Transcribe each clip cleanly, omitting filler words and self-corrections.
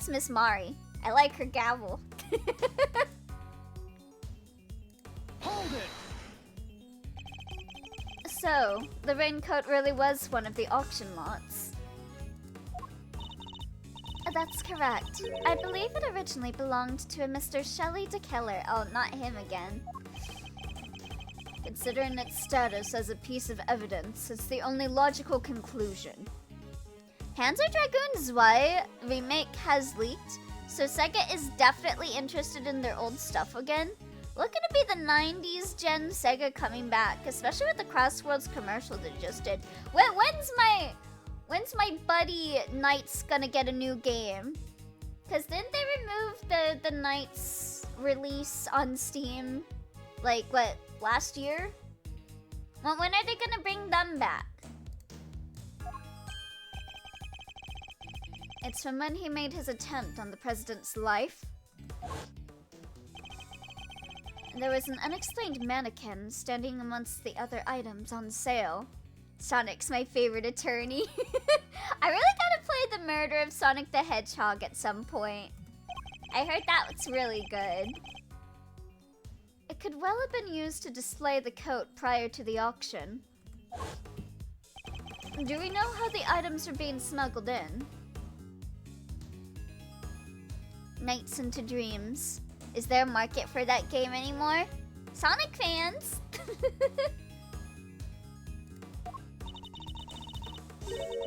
that's Miss Mari. I like her gavel. Hold it! So, the raincoat really was one of the auction lots. That's correct. I believe it originally belonged to a Mr. Shelley DeKeller. Oh, not him again. Considering its status as a piece of evidence, it's the only logical conclusion. Panzer Dragoon Zwei remake has leaked, so Sega is definitely interested in their old stuff again. Looking to be the 90s gen Sega coming back, especially with the Crossworlds commercial they just did. When's my buddy Knights gonna get a new game? Cause didn't they remove the Knights release on Steam? Like what, last year? Well, when are they gonna bring them back? It's from when he made his attempt on the president's life. There was an unexplained mannequin standing amongst the other items on sale. Sonic's my favorite attorney. I really gotta play the murder of Sonic the Hedgehog at some point. I heard that's really good. It could well have been used to display the coat prior to the auction. Do we know how the items are being smuggled in? Nights into Dreams. Is there a market for that game anymore? Sonic fans!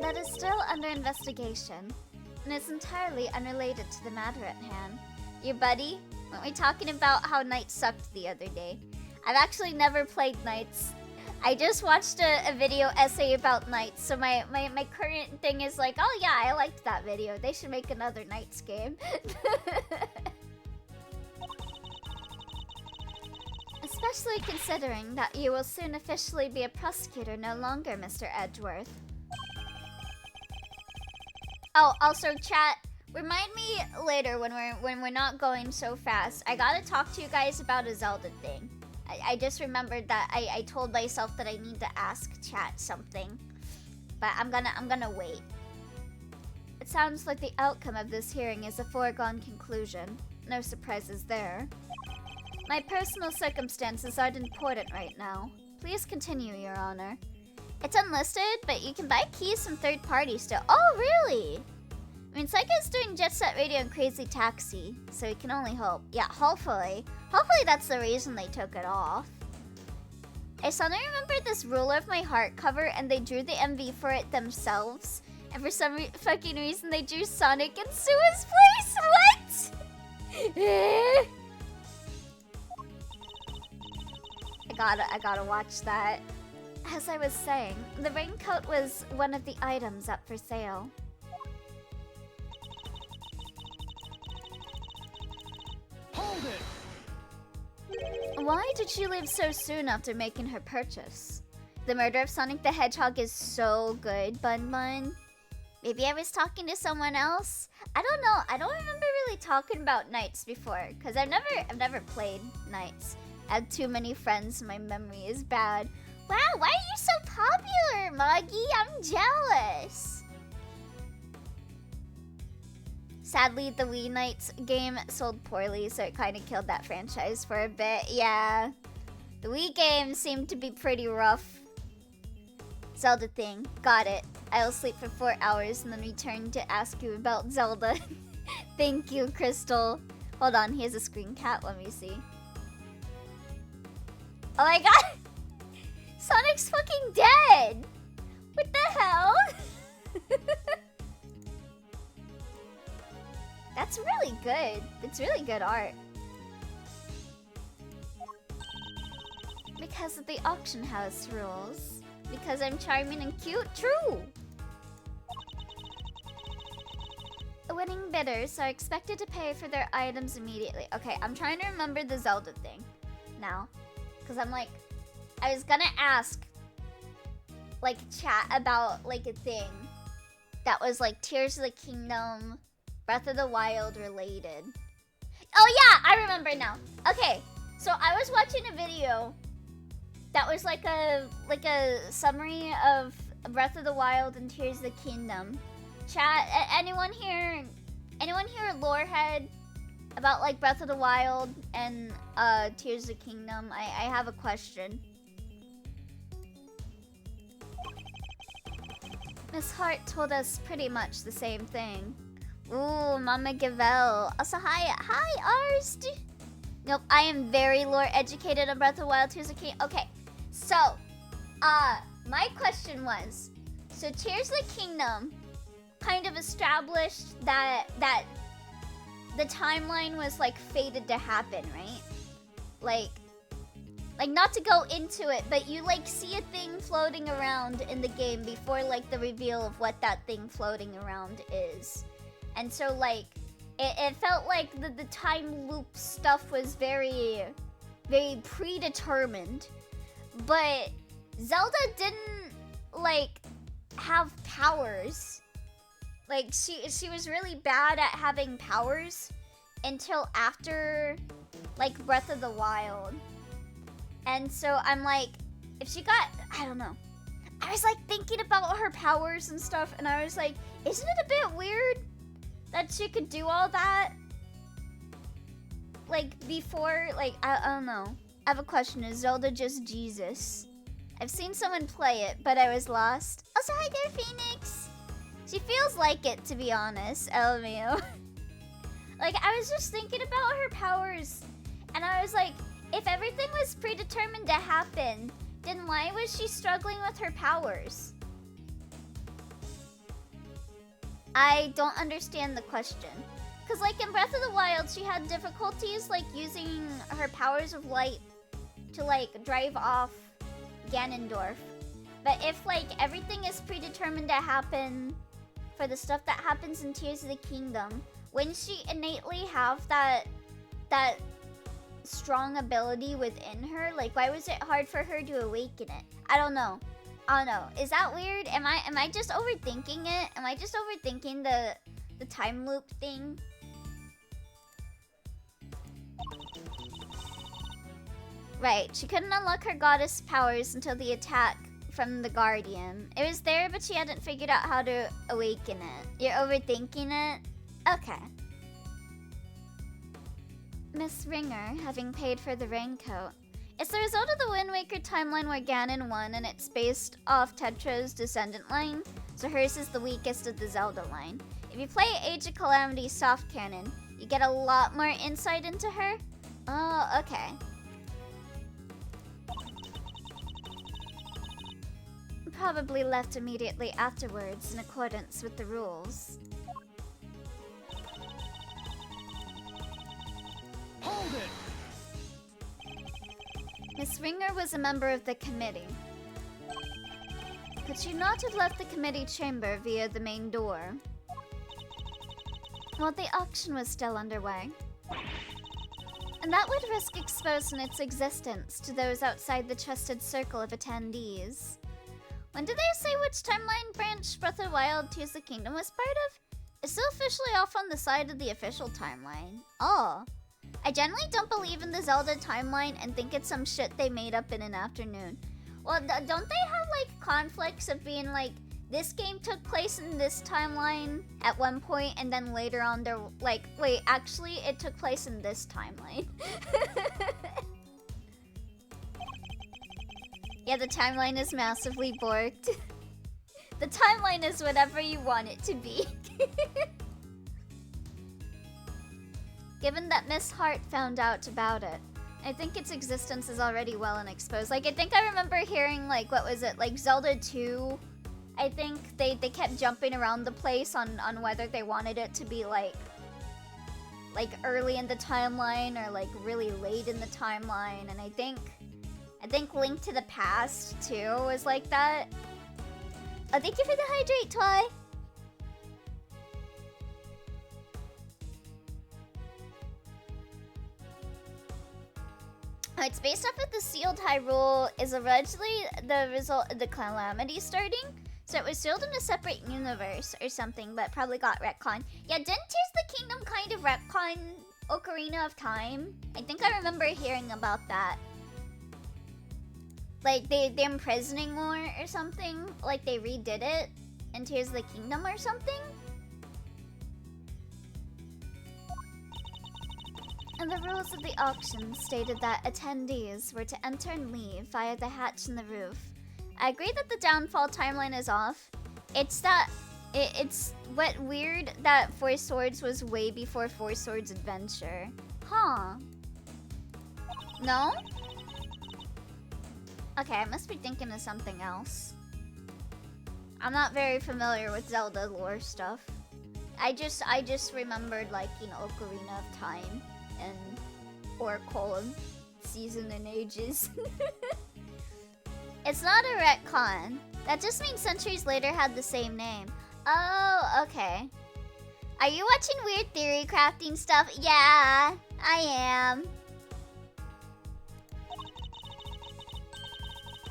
That is still under investigation, and is entirely unrelated to the matter at hand. Your buddy? Weren't we talking about how Knights sucked the other day? I've actually never played Knights. I just watched a video essay about Knights, so my current thing is like, oh yeah, I liked that video. They should make another Knights game. Especially considering that you will soon officially be a prosecutor, no longer Mr. Edgeworth. Oh, also chat, remind me later when we're not going so fast. I gotta talk to you guys about a Zelda thing. I just remembered that I told myself that I need to ask chat something. But I'm gonna wait. It sounds like the outcome of this hearing is a foregone conclusion. No surprises there. My personal circumstances aren't important right now. Please continue, Your Honor. It's unlisted, but you can buy keys from third parties still. Oh, really? I mean, Psycho's doing Jet Set Radio and Crazy Taxi, so we can only hope. Yeah, hopefully. Hopefully that's the reason they took it off. I suddenly remembered this Ruler of My Heart cover, and they drew the MV for it themselves. And for some fucking reason, they drew Sonic in Sua's place. What? I gotta watch that. As I was saying, the raincoat was one of the items up for sale. Hold it! Why did she leave so soon after making her purchase? The murder of Sonic the Hedgehog is so good, Bun Bun. Maybe I was talking to someone else? I don't know. I don't remember really talking about Knights before, because I've never played Knights. I have too many friends, my memory is bad. Wow, why are you so popular, Muggy? I'm jealous. Sadly, the Wii Knights game sold poorly, so it kind of killed that franchise for a bit. Yeah, the Wii game seemed to be pretty rough. Zelda thing, got it. I'll sleep for 4 hours and then return to ask you about Zelda. Thank you, Crystal. Hold on, here's a screen cap, let me see. Oh my god! Sonic's fucking dead! What the hell? That's really good. It's really good art. Because of the auction house rules. Because I'm charming and cute? True! The winning bidders are expected to pay for their items immediately. Okay, I'm trying to remember the Zelda thing now. Because I'm like, I was gonna ask, like, chat about, like, a thing that was, like, Tears of the Kingdom, Breath of the Wild related. Oh, yeah, I remember now. Okay, so I was watching a video that was, like a summary of Breath of the Wild and Tears of the Kingdom. Chat, anyone here Anyone here a lore head about like Breath of the Wild and Tears of the Kingdom? I have a question. Miss Hart told us pretty much the same thing. Ooh, Mama Gavel. Also, hi, Arst. Nope, I am very lore educated on Breath of the Wild, Tears of the Kingdom. Okay, so, my question was, so Tears of the Kingdom kind of established that the timeline was like fated to happen, right? Like not to go into it, but you like see a thing floating around in the game before like the reveal of what that thing floating around is. And so like it felt like the time loop stuff was very predetermined. But Zelda didn't like have powers. Like she was really bad at having powers until after like Breath of the Wild. And so I'm like, if she got, I don't know. I was like thinking about her powers and stuff, and I was like, isn't it a bit weird that she could do all that? Like before, like, I don't know. I have a question, is Zelda just Jesus? I've seen someone play it, but I was lost. Also, hi there, Phoenix. She feels like it, to be honest, LMAO. Like, I was just thinking about her powers, and I was like, if everything was predetermined to happen, then why was she struggling with her powers? I don't understand the question. Because, like, in Breath of the Wild, she had difficulties, like, using her powers of light to, like, drive off Ganondorf. But if, like, everything is predetermined to happen for the stuff that happens in Tears of the Kingdom, wouldn't she innately have that strong ability within her? Like, why was it hard for her to awaken it? I don't know. Is that weird? Am I just overthinking it? Am I just overthinking the time loop thing? Right, she couldn't unlock her goddess powers until the attack from the Guardian. It was there, but she hadn't figured out how to awaken it. You're overthinking it? Okay. Miss Ringer, having paid for the raincoat. It's the result of the Wind Waker timeline where Ganon won, and it's based off Tetra's descendant line, so hers is the weakest of the Zelda line. If you play Age of Calamity soft canon, you get a lot more insight into her. Oh, okay. Probably left immediately afterwards in accordance with the rules. Hold it! Miss Ringer was a member of the committee. Could she not have left the committee chamber via the main door while the auction was still underway? And that would risk exposing its existence to those outside the trusted circle of attendees. When did they say which timeline branch Breath of the Wild Tears of the Kingdom was part of? It's still officially off on the side of the official timeline. Oh. I generally don't believe in the Zelda timeline and think it's some shit they made up in an afternoon. Well, don't they have, like, conflicts of being like, this game took place in this timeline at one point, and then later on they're like, wait, actually, it took place in this timeline. Yeah, the timeline is massively borked. The timeline is whatever you want it to be. Given that Miss Hart found out about it, I think its existence is already well and exposed. Like, I think I remember hearing, like, what was it? Like, Zelda 2, I think they kept jumping around the place on whether they wanted it to be, like early in the timeline or, like, really late in the timeline. And I think Link to the Past, too, was like that. Oh, thank you for the hydrate, Toy! It's based off of the Sealed Hyrule is originally the result of the Calamity starting. So it was sealed in a separate universe or something, but probably got retconned. Yeah, didn't Tears of the Kingdom kind of retcon Ocarina of Time? I think I remember hearing about that. Like, the imprisoning war or something? Like, they redid it in Tears of the Kingdom or something? And the rules of the auction stated that attendees were to enter and leave via the hatch in the roof. I agree that the downfall timeline is off. It's that it's what weird that Four Swords was way before Four Swords Adventure. Huh. No? Okay, I must be thinking of something else. I'm not very familiar with Zelda lore stuff. I just remembered, like, you know, Ocarina of Time and Oracle of Season and Ages. It's not a retcon. That just means centuries later had the same name. Oh, okay. Are you watching weird theory crafting stuff? Yeah, I am.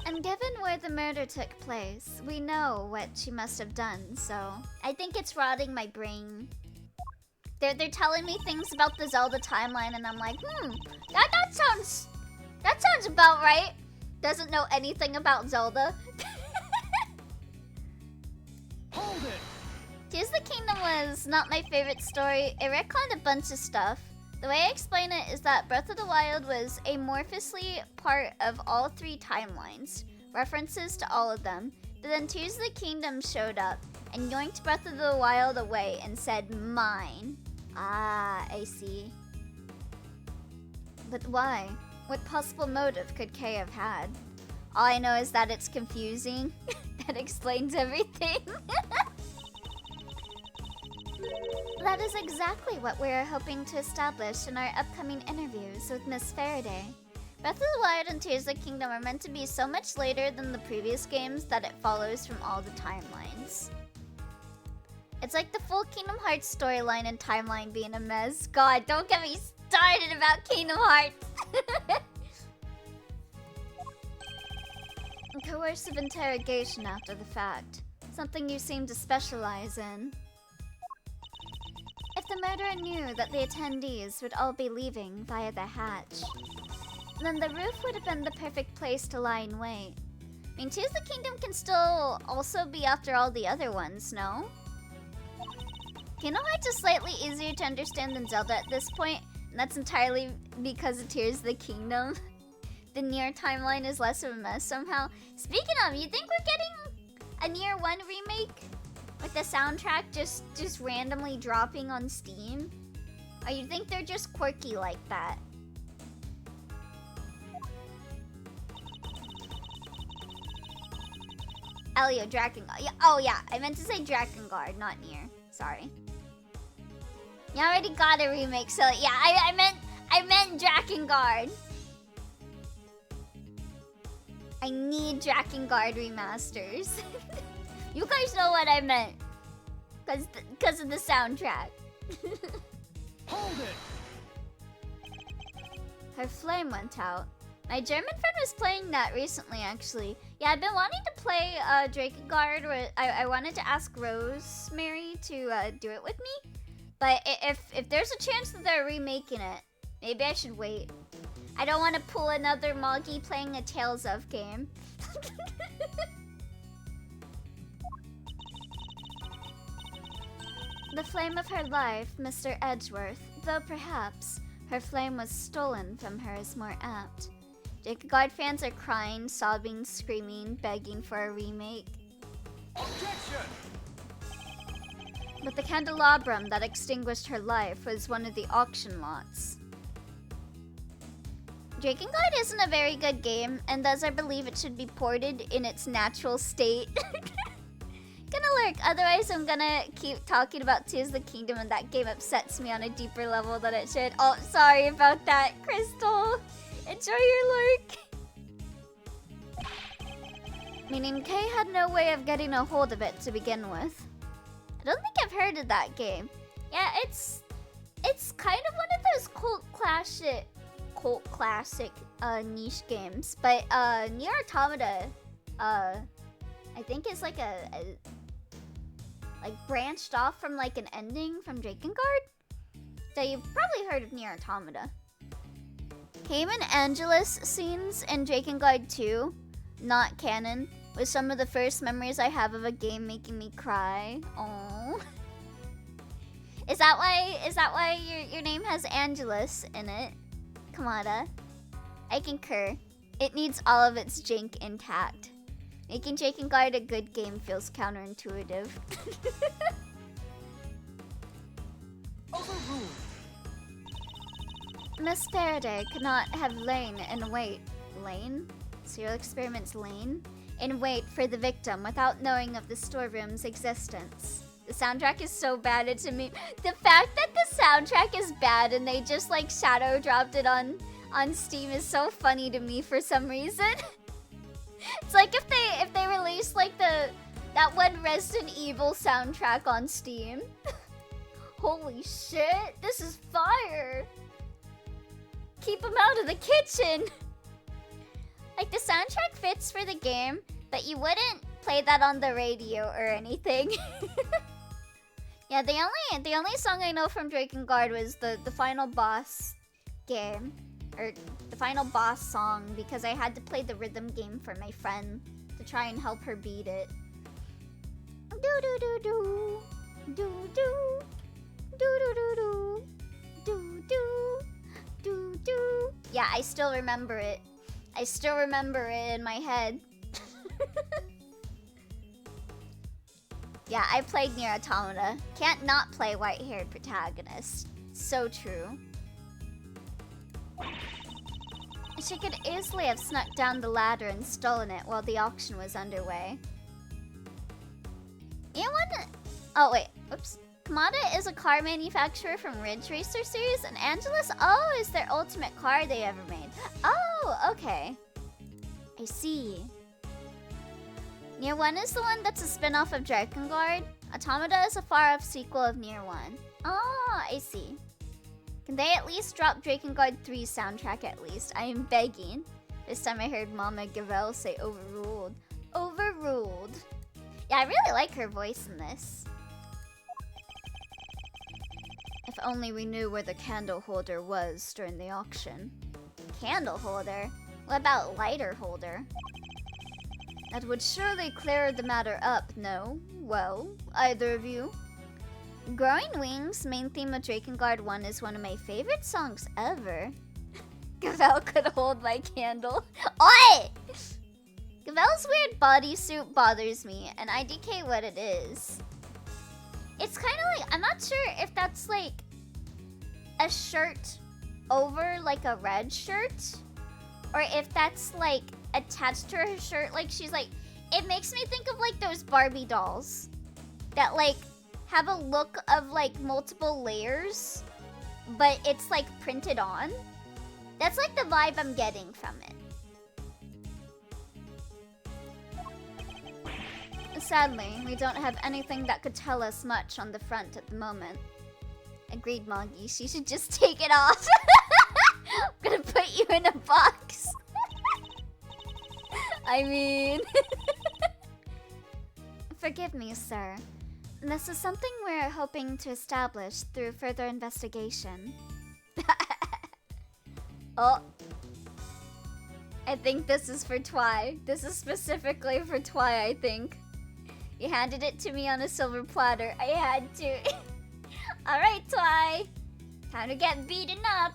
And given where the murder took place, we know what she must have done, so I think it's rotting my brain. They're telling me things about the Zelda timeline, and I'm like, that sounds about right. Doesn't know anything about Zelda. Hold it! Tears of the Kingdom was not my favorite story. It retconned a bunch of stuff. The way I explain it is that Breath of the Wild was amorphously part of all three timelines, references to all of them, but then Tears of the Kingdom showed up and yoinked Breath of the Wild away and said, mine. Ah, I see. But why? What possible motive could Kay have had? All I know is that it's confusing. That explains everything. That is exactly what we're hoping to establish in our upcoming interviews with Miss Faraday. Breath of the Wild and Tears of the Kingdom are meant to be so much later than the previous games that it follows from all the timelines. It's like the full Kingdom Hearts storyline and timeline being a mess. God, don't get me started about Kingdom Hearts! Coercive interrogation after the fact. Something you seem to specialize in. If the murderer knew that the attendees would all be leaving via the hatch, then the roof would have been the perfect place to lie in wait. I mean, Tears of the Kingdom can still also be after all the other ones, no? Kingdom Hearts is slightly easier to understand than Zelda at this point, and that's entirely because of Tears of the Kingdom. The Nier timeline is less of a mess somehow. Speaking of, you think we're getting a Nier 1 remake? With the soundtrack just randomly dropping on Steam? Or you think they're just quirky like that? Elio, Drakengard. Yeah, oh yeah, I meant to say Drakengard, not Nier. Sorry. You already got a remake, so yeah, I meant Drakengard. I need Drakengard remasters. You guys know what I meant. Cause of the soundtrack. Hold it! Her flame went out. My German friend was playing that recently, actually. Yeah, I've been wanting to play Drakengard. I wanted to ask Rosemary to do it with me. But if there's a chance that they're remaking it, maybe I should wait. I don't want to pull another Moggy playing a Tales of game. The flame of her life, Mr. Edgeworth, though perhaps her flame was stolen from her is more apt. Drakengard fans are crying, sobbing, screaming, begging for a remake. Objection! But the candelabrum that extinguished her life was one of the auction lots. Drakengard isn't a very good game, and thus I believe it should be ported in its natural state. Gonna lurk, otherwise I'm gonna keep talking about Tears of the Kingdom and that game upsets me on a deeper level than it should. Oh, sorry about that, Crystal. Enjoy your lurk. Meaning Kay had no way of getting a hold of it to begin with. I don't think I've heard of that game. Yeah, it's kind of one of those cult classic niche games. But Nier Automata, I think is like like branched off from like an ending from Drakengard. So you've probably heard of Nier Automata. Cayman Angelus scenes in Drakengard 2, not canon, was some of the first memories I have of a game making me cry. Aww. Is that why your name has Angelus in it? Kamada. I concur. It needs all of its jank intact. Making Drakengard a good game feels counterintuitive. Overruled. Miss Faraday could not have lain in wait. Lane? Serial Experiments Lane? In wait for the victim without knowing of the storeroom's existence. The soundtrack is so bad, it's me. The fact that the soundtrack is bad and they just like shadow dropped it on Steam is so funny to me for some reason. It's like if they released like that one Resident Evil soundtrack on Steam. Holy shit, this is fire. Keep them out of the kitchen. Like the soundtrack fits for the game, but you wouldn't play that on the radio or anything. Yeah, the only song I know from Drakengard was the final boss game, or the final boss song, because I had to play the rhythm game for my friend to try and help her beat it. Do do do do do do do do do do do do do. Yeah, I still remember it. I still remember it in my head. Yeah, I played Nier Automata. Can't not play white-haired protagonist. So true. She could easily have snuck down the ladder and stolen it while the auction was underway. You wanna... Oh, wait. Oops. Kamada is a car manufacturer from Ridge Racer series, and Angelus, oh, is their ultimate car they ever made. Oh, okay. I see. Nier 1 is the one that's a spin-off of Drakengard. Automata is a far-off sequel of Nier 1. Oh, I see. Can they at least drop Drakengard 3's soundtrack at least? I am begging. This time I heard Mama Gavel say overruled. Overruled. Yeah, I really like her voice in this. If only we knew where the candle holder was during the auction. Candle holder? What about lighter holder? That would surely clear the matter up, no? Well, either of you? Growing Wings' main theme of Drakengard 1 is one of my favorite songs ever. Gavel could hold my candle. Oi! Gavel's weird bodysuit bothers me, and IDK what it is. It's kind of like, I'm not sure if that's like a shirt over like a red shirt, or if that's like attached to her shirt. Like she's like, it makes me think of like those Barbie dolls that like have a look of like multiple layers, but it's like printed on. That's like the vibe I'm getting from it. Sadly, we don't have anything that could tell us much on the front at the moment. Agreed, Moggy. She should just take it off. I'm gonna put you in a box. I mean... Forgive me, sir. This is something we're hoping to establish through further investigation. Oh. I think this is for Twy. This is specifically for Twy, I think. You handed it to me on a silver platter. I had to. Alright, Twy. Time to get beaten up.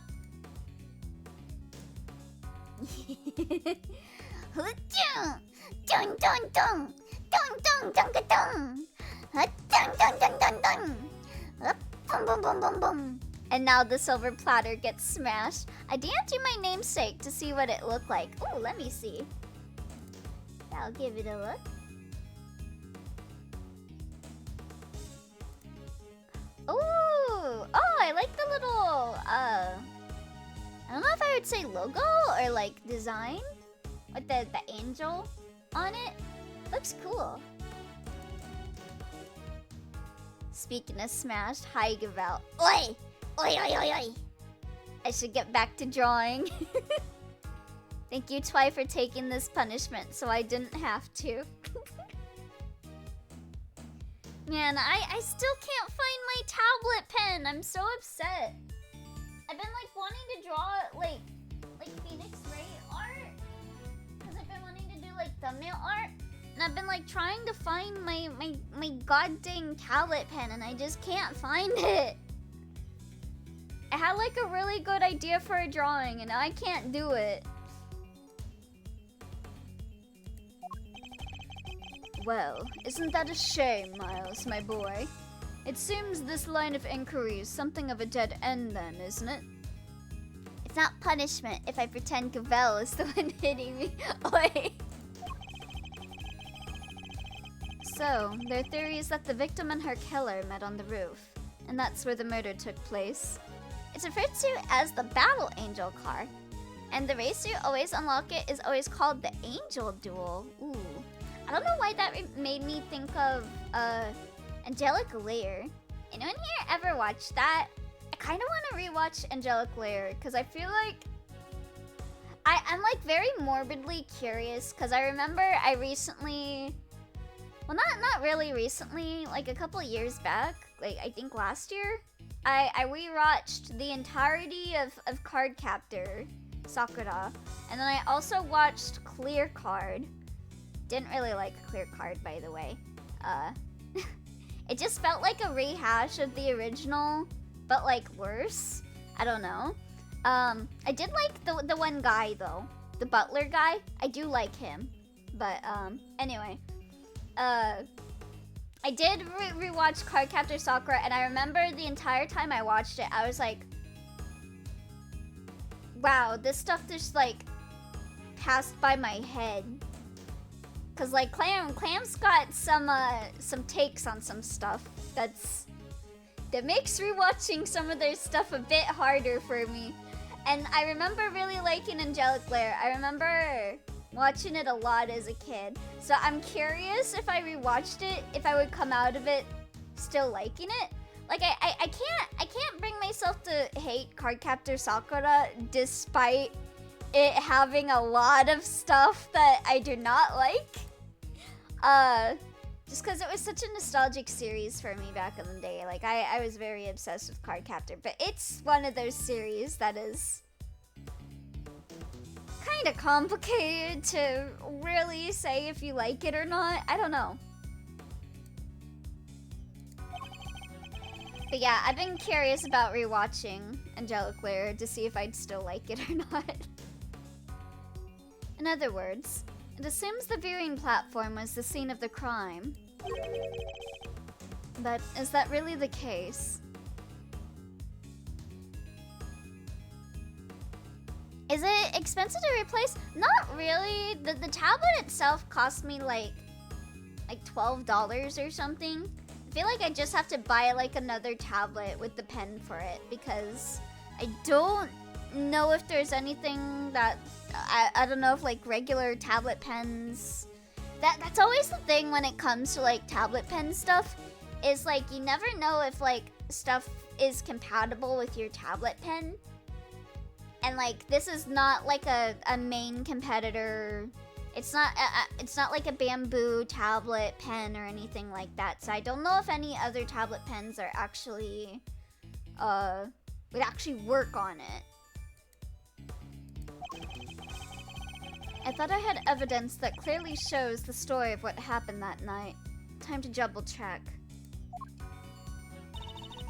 Dun dun dun. Dun dun dun dun dun. Dun dun dun dun dun. Boom boom boom boom boom. And now the silver platter gets smashed. I DM'd you my namesake to see what it looked like. Ooh, let me see. I'll give it a look. Ooh! Oh, I like the little, I don't know if I would say logo or like design with the angel on it. Looks cool. Speaking of smashed, hi Gavel. Oi! Oi oi oi oi! I should get back to drawing. Thank you, Twy, for taking this punishment so I didn't have to. Man, I still can't find my tablet pen. I'm so upset. I've been like wanting to draw like Phoenix Ray art, because I've been wanting to do like thumbnail art, and I've been like trying to find my goddamn tablet pen, and I just can't find it. I had like a really good idea for a drawing and I can't do it. Well, isn't that a shame, Miles, my boy? It seems this line of inquiry is something of a dead end then, isn't it? It's not punishment if I pretend Gavel is the one hitting me. Oi. So, their theory is that the victim and her killer met on the roof, and that's where the murder took place. It's referred to as the Battle Angel car, and the race you always unlock it is always called the Angel Duel. Ooh. I don't know why that made me think of Angelic Lair. Anyone here ever watched that? I kind of want to rewatch Angelic Lair because I feel like I'm like very morbidly curious because I remember I recently, well, not really recently, like a couple years back, like I think last year, I rewatched the entirety of Cardcaptor Sakura, and then I also watched Clear Card. Didn't really like Clear Card, by the way. It just felt like a rehash of the original, but like worse. I don't know. I did like the one guy though, the butler guy. I do like him, but anyway, I did rewatch Cardcaptor Sakura, and I remember the entire time I watched it, I was like, wow, this stuff just like passed by my head. Cause like Clam's got some takes on some stuff that makes rewatching some of their stuff a bit harder for me. And I remember really liking Angelic Lair. I remember watching it a lot as a kid. So I'm curious if I rewatched it, if I would come out of it still liking it. Like I can't bring myself to hate Cardcaptor Sakura despite it having a lot of stuff that I do not like. Just because it was such a nostalgic series for me back in the day. Like, I was very obsessed with Cardcaptor, but it's one of those series that is kind of complicated to really say if you like it or not. I don't know. But yeah, I've been curious about rewatching Angelic Lair to see if I'd still like it or not. In other words, it assumes the viewing platform was the scene of the crime. But is that really the case? Is it expensive to replace? Not really. The tablet itself cost me like $12 or something. I feel like I just have to buy like another tablet with the pen for it because I don't know if there's anything that I don't know if like regular tablet pens. That's always the thing when it comes to like tablet pen stuff, is like you never know if like stuff is compatible with your tablet pen. And like this is not like a main competitor. It's not like a bamboo tablet pen or anything like that. So I don't know if any other tablet pens are actually would actually work on it. I thought I had evidence that clearly shows the story of what happened that night. Time to double check.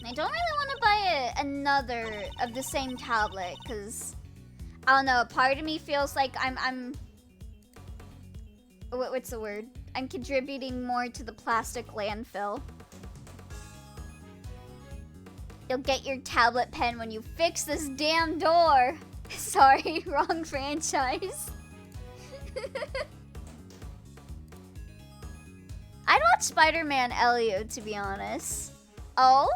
I don't really want to buy another of the same tablet, because I don't know, part of me feels like I'm what's the word? I'm contributing more to the plastic landfill. You'll get your tablet pen when you fix this damn door. Sorry, wrong franchise. I'd watch Spider-Man Elio, to be honest. Oh?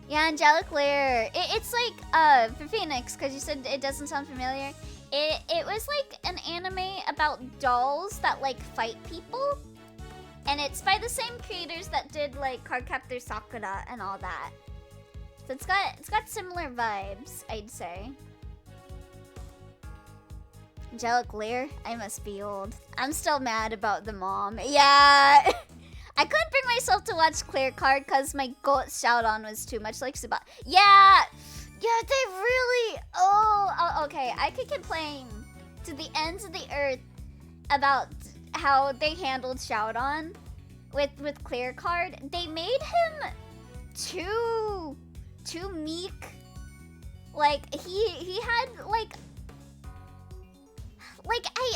Yeah, Angelic Lair. It's like, for Phoenix, because you said it doesn't sound familiar. It was like an anime about dolls that like fight people. And it's by the same creators that did like Cardcaptor Sakura and all that. So it's got similar vibes, I'd say. Angelic Lair? I must be old. I'm still mad about the mom. Yeah! I couldn't bring myself to watch Clear Card because my goat shout on was too much like Suba. Yeah! Yeah, they really... Oh, okay. I could complain to the ends of the earth about how they handled Shout-On with Clear Card. They made him too too meek. Like, he had, like,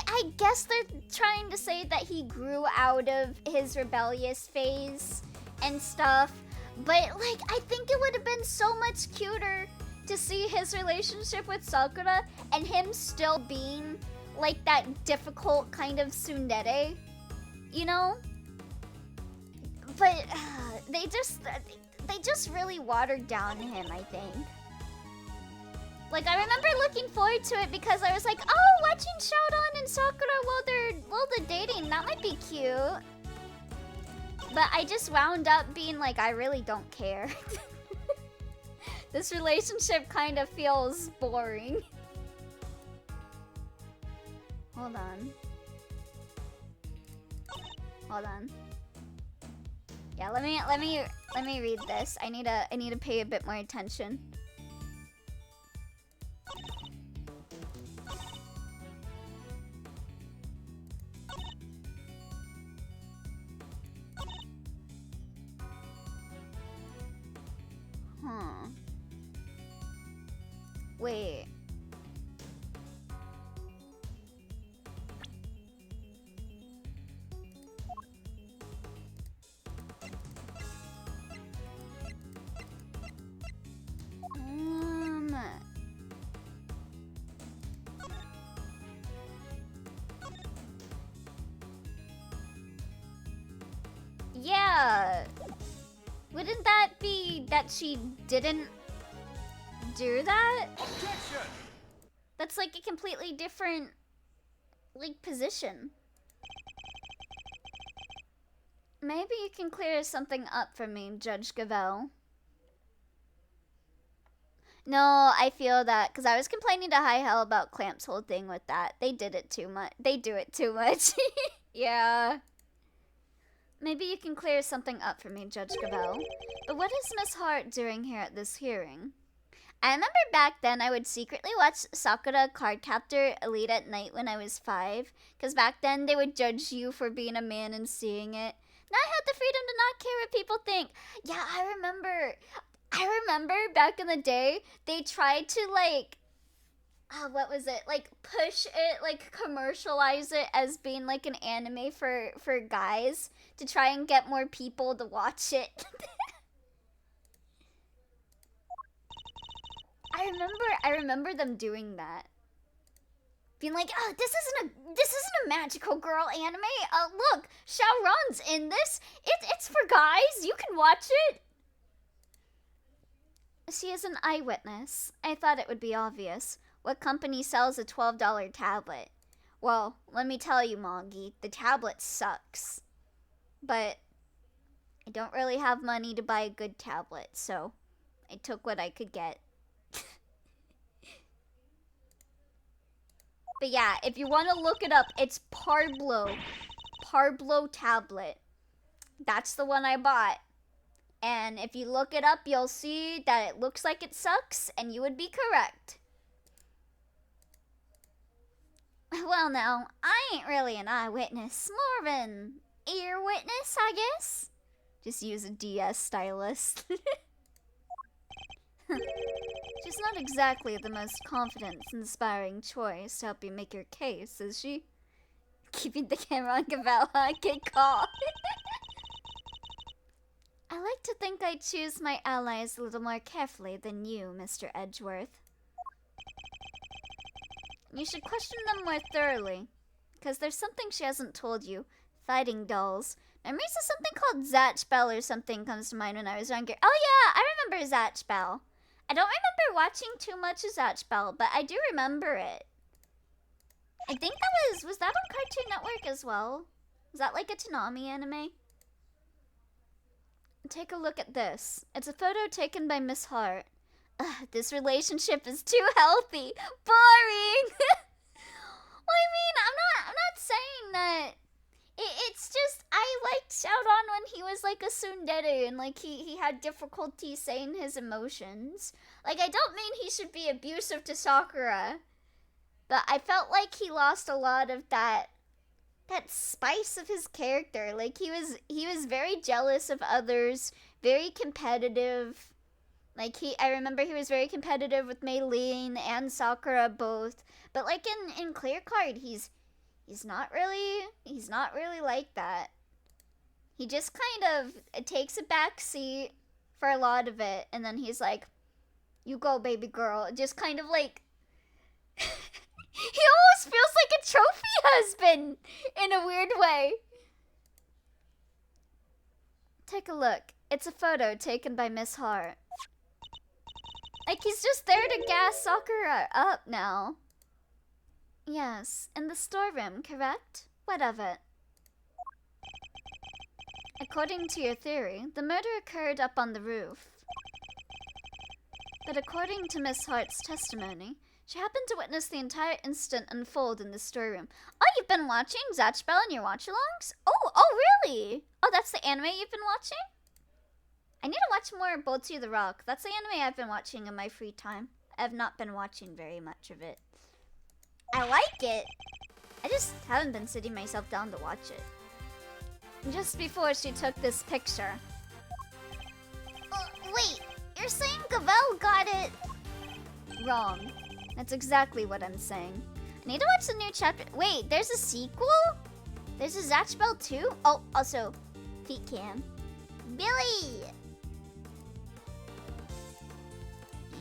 I guess they're trying to say that he grew out of his rebellious phase and stuff. But, like, I think it would have been so much cuter to see his relationship with Sakura and him still being, like, that difficult kind of tsundere, you know? But they just really watered down him, I think. Like, I remember looking forward to it because I was like, oh, watching Shoudon and Sakura while they're dating, that might be cute. But I just wound up being like, I really don't care. This relationship kind of feels boring. Hold on. Hold on. Yeah, let me read this. I need to pay a bit more attention. Huh. Wait. Yeah. Wouldn't that be that she didn't do that? Objection! That's like a completely different, like, position. Maybe you can clear something up for me, Judge Gavel. No, I feel that, because I was complaining to High Hell about Clamp's whole thing with that. They did it too much. They do it too much. Yeah. Maybe you can clear something up for me, Judge Gavel. But what is Miss Hart doing here at this hearing? I remember back then I would secretly watch Sakura Cardcaptor Elite at night when I was 5. Because back then they would judge you for being a man and seeing it. Now I have the freedom to not care what people think. Yeah, I remember back in the day, they tried to, like, what was it? Like, push it, like, commercialize it as being, like, an anime for guys to try and get more people to watch it. I remember them doing that. Being like, oh, this isn't a magical girl anime. Look, Xiaoran's in this. It's for guys. You can watch it. She is an eyewitness. I thought it would be obvious. What company sells a $12 tablet? Well, let me tell you, Mongi, the tablet sucks. But I don't really have money to buy a good tablet, so I took what I could get. But yeah, if you want to look it up, it's Parblo tablet. That's the one I bought. And if you look it up, you'll see that it looks like it sucks, and you would be correct. Well, now, I ain't really an eyewitness. More of an ear witness, I guess. Just use a DS stylus. She's not exactly the most confidence-inspiring choice to help you make your case, is she? Keeping the camera on Gavala, good call. I like to think I choose my allies a little more carefully than you, Mr. Edgeworth. You should question them more thoroughly, because there's something she hasn't told you. Fighting dolls. Memories of something called Zatch Bell or something comes to mind when I was younger. Oh yeah, I remember Zatch Bell. I don't remember watching too much of Zatch Bell, but I do remember it. I think that was that on Cartoon Network as well? Was that like a Toonami anime? Take a look at this. It's a photo taken by Miss Hart. Ugh, this relationship is too healthy. Boring! Well, I mean, I'm not saying that. It's just, I liked Shoudon when he was like a tsundere and like he had difficulty saying his emotions. Like, I don't mean he should be abusive to Sakura, but I felt like he lost a lot of that spice of his character. Like, he was very jealous of others, very competitive, Like I remember he was very competitive with Maylene and Sakura both. But like in Clear Card, he's not really like that. He just kind of takes a back seat for a lot of it, and then he's like, "You go, baby girl." Just kind of like he almost feels like a trophy husband in a weird way. Take a look. It's a photo taken by Miss Hart. Like he's just there to gas Sakura up now. Yes, in the storeroom, correct? What of it? According to your theory, the murder occurred up on the roof. But according to Miss Hart's testimony, she happened to witness the entire incident unfold in the storeroom. Oh, you've been watching Zatch Bell in your watch-alongs? Oh, really? Oh, that's the anime you've been watching? I need to watch more Bolty the Rock. That's the anime I've been watching in my free time. I've not been watching very much of it. I like it. I just haven't been sitting myself down to watch it. Just before she took this picture. Wait, you're saying Gavel got it wrong. That's exactly what I'm saying. I need to watch the new chapter. Wait, there's a sequel? There's a Zatch Bell 2? Oh, also, feet cam. Billy!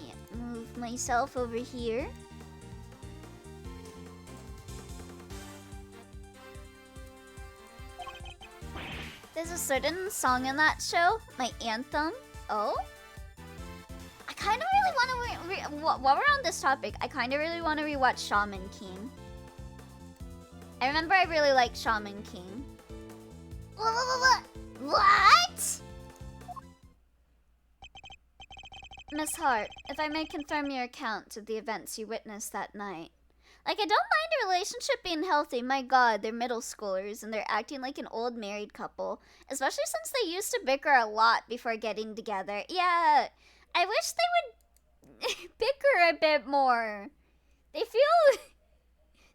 Yeah, move myself over here. There's a certain song in that show, my anthem. Oh? I kind of really want to while we're on this topic, I kind of really want to rewatch Shaman King. I remember I really liked Shaman King. What? Miss Hart, if I may confirm your account of the events you witnessed that night. Like, I don't mind a relationship being healthy. My god, they're middle schoolers and they're acting like an old married couple. Especially since they used to bicker a lot before getting together. Yeah, I wish they would bicker a bit more. They feel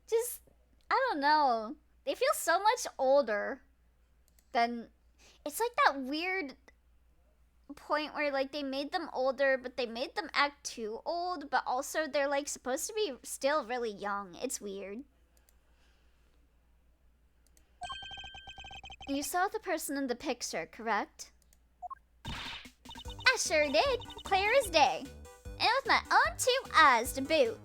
just, I don't know. They feel so much older than, it's like that weird point where like they made them older but they made them act too old, but also they're like supposed to be still really young. It's weird. You saw the person in the picture, correct? I sure did, clear as day, and with my own 2 eyes to boot.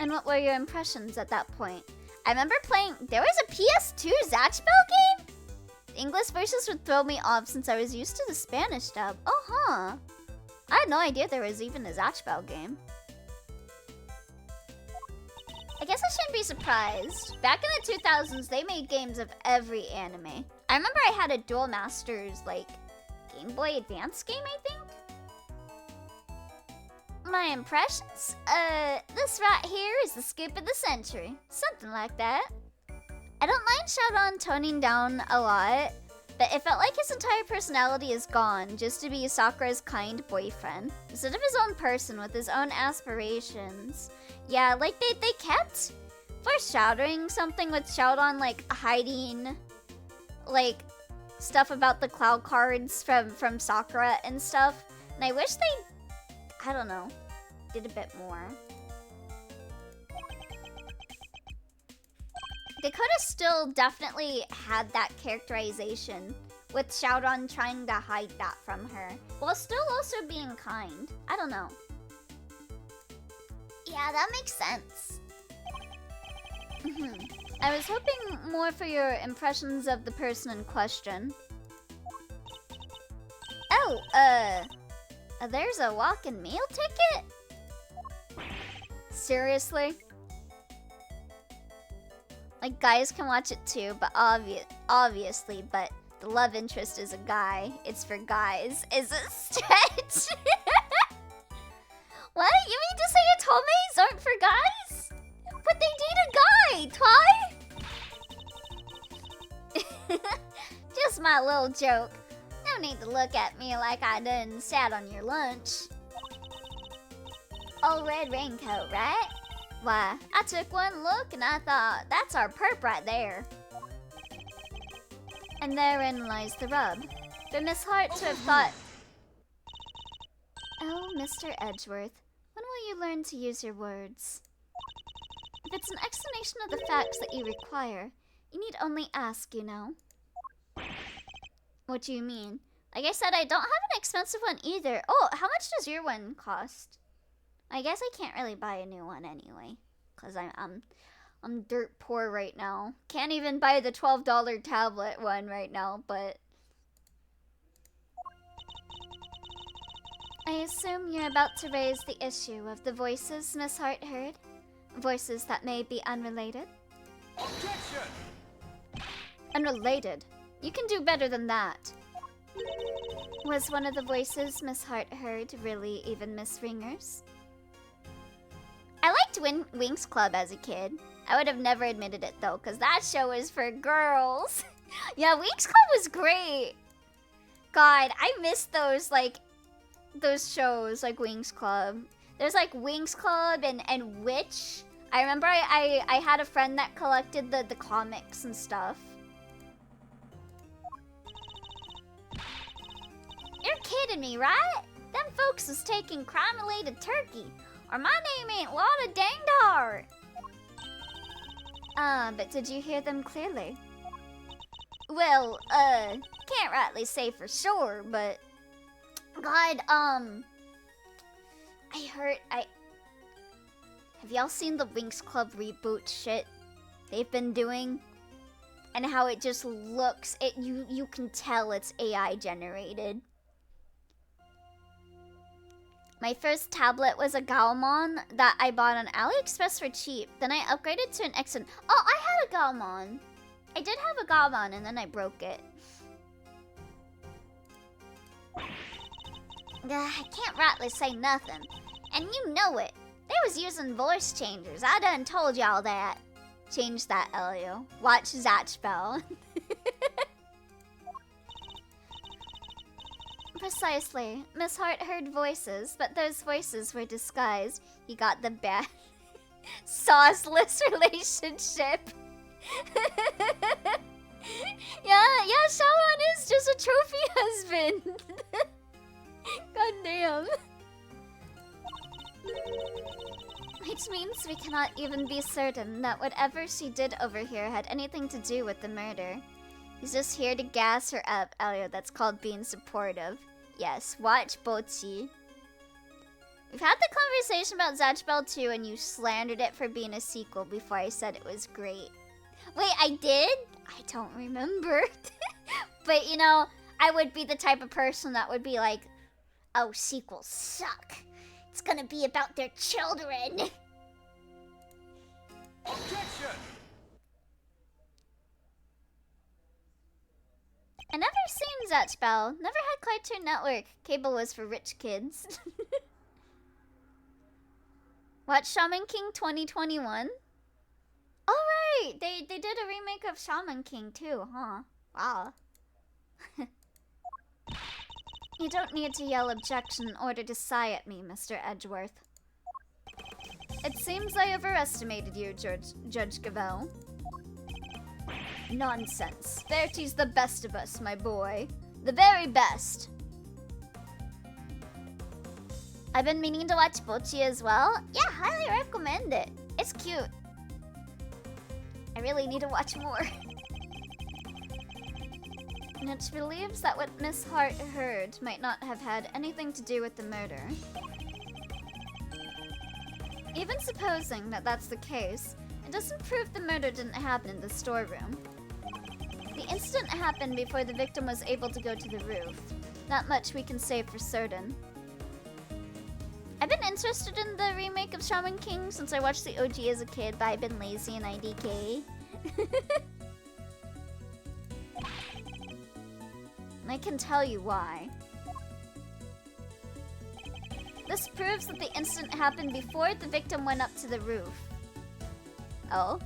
And what were your impressions at that point? I remember playing, there was a PS2 Zatch Bell game? English versions would throw me off since I was used to the Spanish dub. Oh, huh. I had no idea there was even a Zatch Bell game. I guess I shouldn't be surprised. Back in the 2000s, they made games of every anime. I remember I had a Duel Masters, like, Game Boy Advance game, I think? My impressions? This right here is the scoop of the century. Something like that. I don't mind Shout-On toning down a lot, but it felt like his entire personality is gone just to be Sakura's kind boyfriend, instead of his own person with his own aspirations. Yeah, like they kept foreshadowing something with Shout-On like hiding like stuff about the cloud cards from Sakura and stuff, and I wish they, I don't know, did a bit more. They could have still definitely had that characterization with Shout-On trying to hide that from her, while still also being kind. I don't know. Yeah, that makes sense. I was hoping more for your impressions of the person in question. Oh, there's a walk-in meal ticket? Seriously? Like, guys can watch it too, but obviously, but the love interest is a guy. It's for guys. Is a stretch. What? You mean to say otomes aren't for guys? But they date a guy, Twy? Just my little joke. No need to look at me like I done sat on your lunch. Old red raincoat, right? Why, I took one look and I thought, that's our perp right there. And therein lies the rub. For Miss Hart to have thought Oh, Mr. Edgeworth, when will you learn to use your words? If it's an explanation of the facts that you require, you need only ask, you know. What do you mean? Like I said, I don't have an expensive one either. Oh, how much does your one cost? I guess I can't really buy a new one anyway, cause I'm dirt poor right now. Can't even buy the $12 tablet one right now, but I assume you're about to raise the issue of the voices Miss Hart heard? Voices that may be unrelated? Objection! Unrelated? You can do better than that. Was one of the voices Miss Hart heard really even Miss Ringer's? I liked Winx Club as a kid. I would have never admitted it though, because that show was for girls. Yeah, Winx Club was great. God, I miss those, like, those shows, like Winx Club. There's like Winx Club and Witch. I remember I had a friend that collected the comics and stuff. You're kidding me, right? Them folks is taking crime-related turkey, or my name ain't Lotta Dangdar. But did you hear them clearly? Well, can't rightly say for sure, but God, have y'all seen the Winx Club reboot shit they've been doing? And how it just looks, you can tell it's AI generated. My first tablet was a Gaomon that I bought on AliExpress for cheap. Then I upgraded to an Exynos. Oh, I had a Gaomon. I did have a Gaomon and then I broke it. I can't rightly say nothing. And you know it. They was using voice changers. I done told y'all that. Change that, Elio. Watch Zatchbell. Precisely. Miss Hart heard voices, but those voices were disguised. You got the bad sauceless relationship. yeah, Shawan is just a trophy husband. God damn. Which means we cannot even be certain that whatever she did over here had anything to do with the murder. He's just here to gas her up, Elio. That's called being supportive. Yes, watch Bochi. We've had the conversation about Zatchbell 2 and you slandered it for being a sequel before I said it was great. Wait, I did? I don't remember. But you know, I would be the type of person that would be like, oh, sequels suck. It's gonna be about their children. Objection! I never seen Zatchbell. Never had Cartoon Network. Cable was for rich kids. Watch Shaman King 2021? Oh right, they did a remake of Shaman King too, huh? Wow. You don't need to yell objection in order to sigh at me, Mr. Edgeworth. It seems I overestimated you, Judge Gavel. Nonsense. Bertie's the best of us, my boy. The very best. I've been meaning to watch Bochi as well. Yeah, highly recommend it. It's cute. I really need to watch more. And it believes that what Miss Hart heard might not have had anything to do with the murder. Even supposing that that's the case, it doesn't prove the murder didn't happen in the storeroom. The incident happened before the victim was able to go to the roof. Not much we can say for certain. I've been interested in the remake of Shaman King since I watched the OG as a kid, but I've been lazy in IDK. And I can tell you why. This proves that the incident happened before the victim went up to the roof. Oh?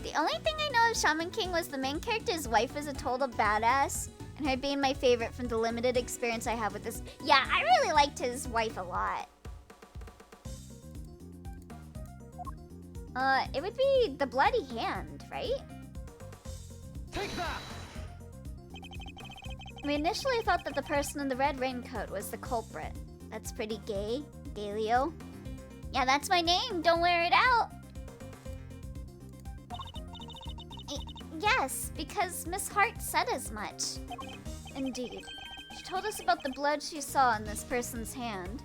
The only thing I know of Shaman King was the main character's wife is a total badass, and her being my favorite from the limited experience I have with this. Yeah, I really liked his wife a lot. It would be the bloody hand, right? Take that! We initially thought that the person in the red raincoat was the culprit. That's pretty gay. Galio. Yeah, that's my name. Don't wear it out. Yes, because Miss Hart said as much. Indeed. She told us about the blood she saw in this person's hand.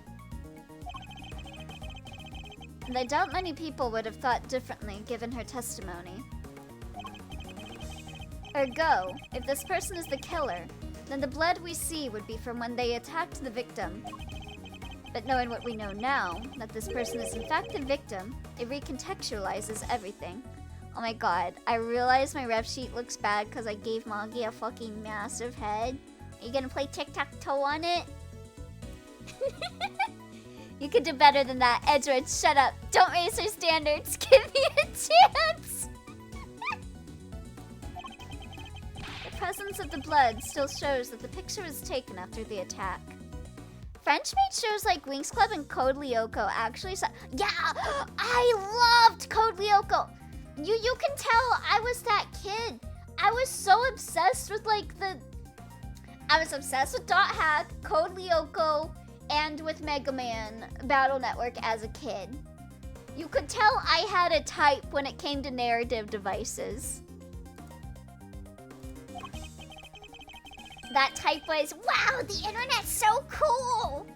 And I doubt many people would have thought differently given her testimony. Ergo, if this person is the killer, then the blood we see would be from when they attacked the victim. But knowing what we know now, that this person is in fact the victim, it recontextualizes everything. Oh my god, I realize my rep sheet looks bad because I gave Moggy a fucking massive head. Are you gonna play tic-tac-toe on it? You could do better than that. Edgeworth, shut up. Don't raise your standards. Give me a chance. The presence of the blood still shows that the picture was taken after the attack. French made shows like Winx Club and Code Lyoko actually saw— Yeah! I loved Code Lyoko! You can tell I was that kid. I was so obsessed with I was obsessed with Dot Hack, Code Lyoko, and with Mega Man Battle Network as a kid. You could tell I had a type when it came to narrative devices. That type was, wow, the internet's so cool!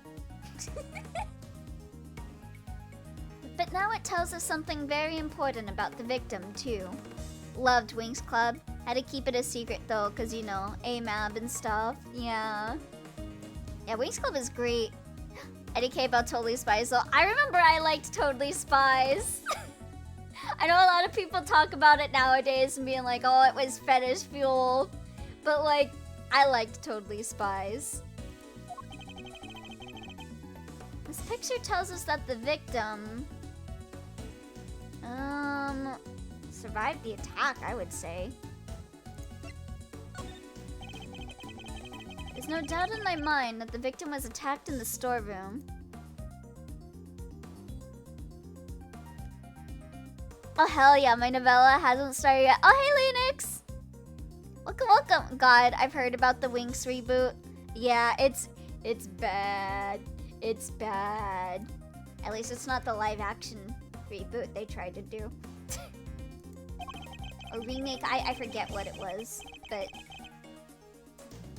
But now it tells us something very important about the victim, too. Loved Winx Club. Had to keep it a secret, though, because, you know, AMAB and stuff. Yeah. Yeah, Winx Club is great. IDK about Totally Spies, though. I remember I liked Totally Spies. I know a lot of people talk about it nowadays and being like, oh, it was fetish fuel. But, like, I liked Totally Spies. This picture tells us that the victim survived the attack, I would say. There's no doubt in my mind that the victim was attacked in the storeroom. Oh hell yeah, my novella hasn't started yet. Oh hey Linux! Welcome, welcome! God, I've heard about the Winx reboot. Yeah, it's bad. It's bad. At least it's not the live action reboot they tried to do. Or remake, I forget what it was, but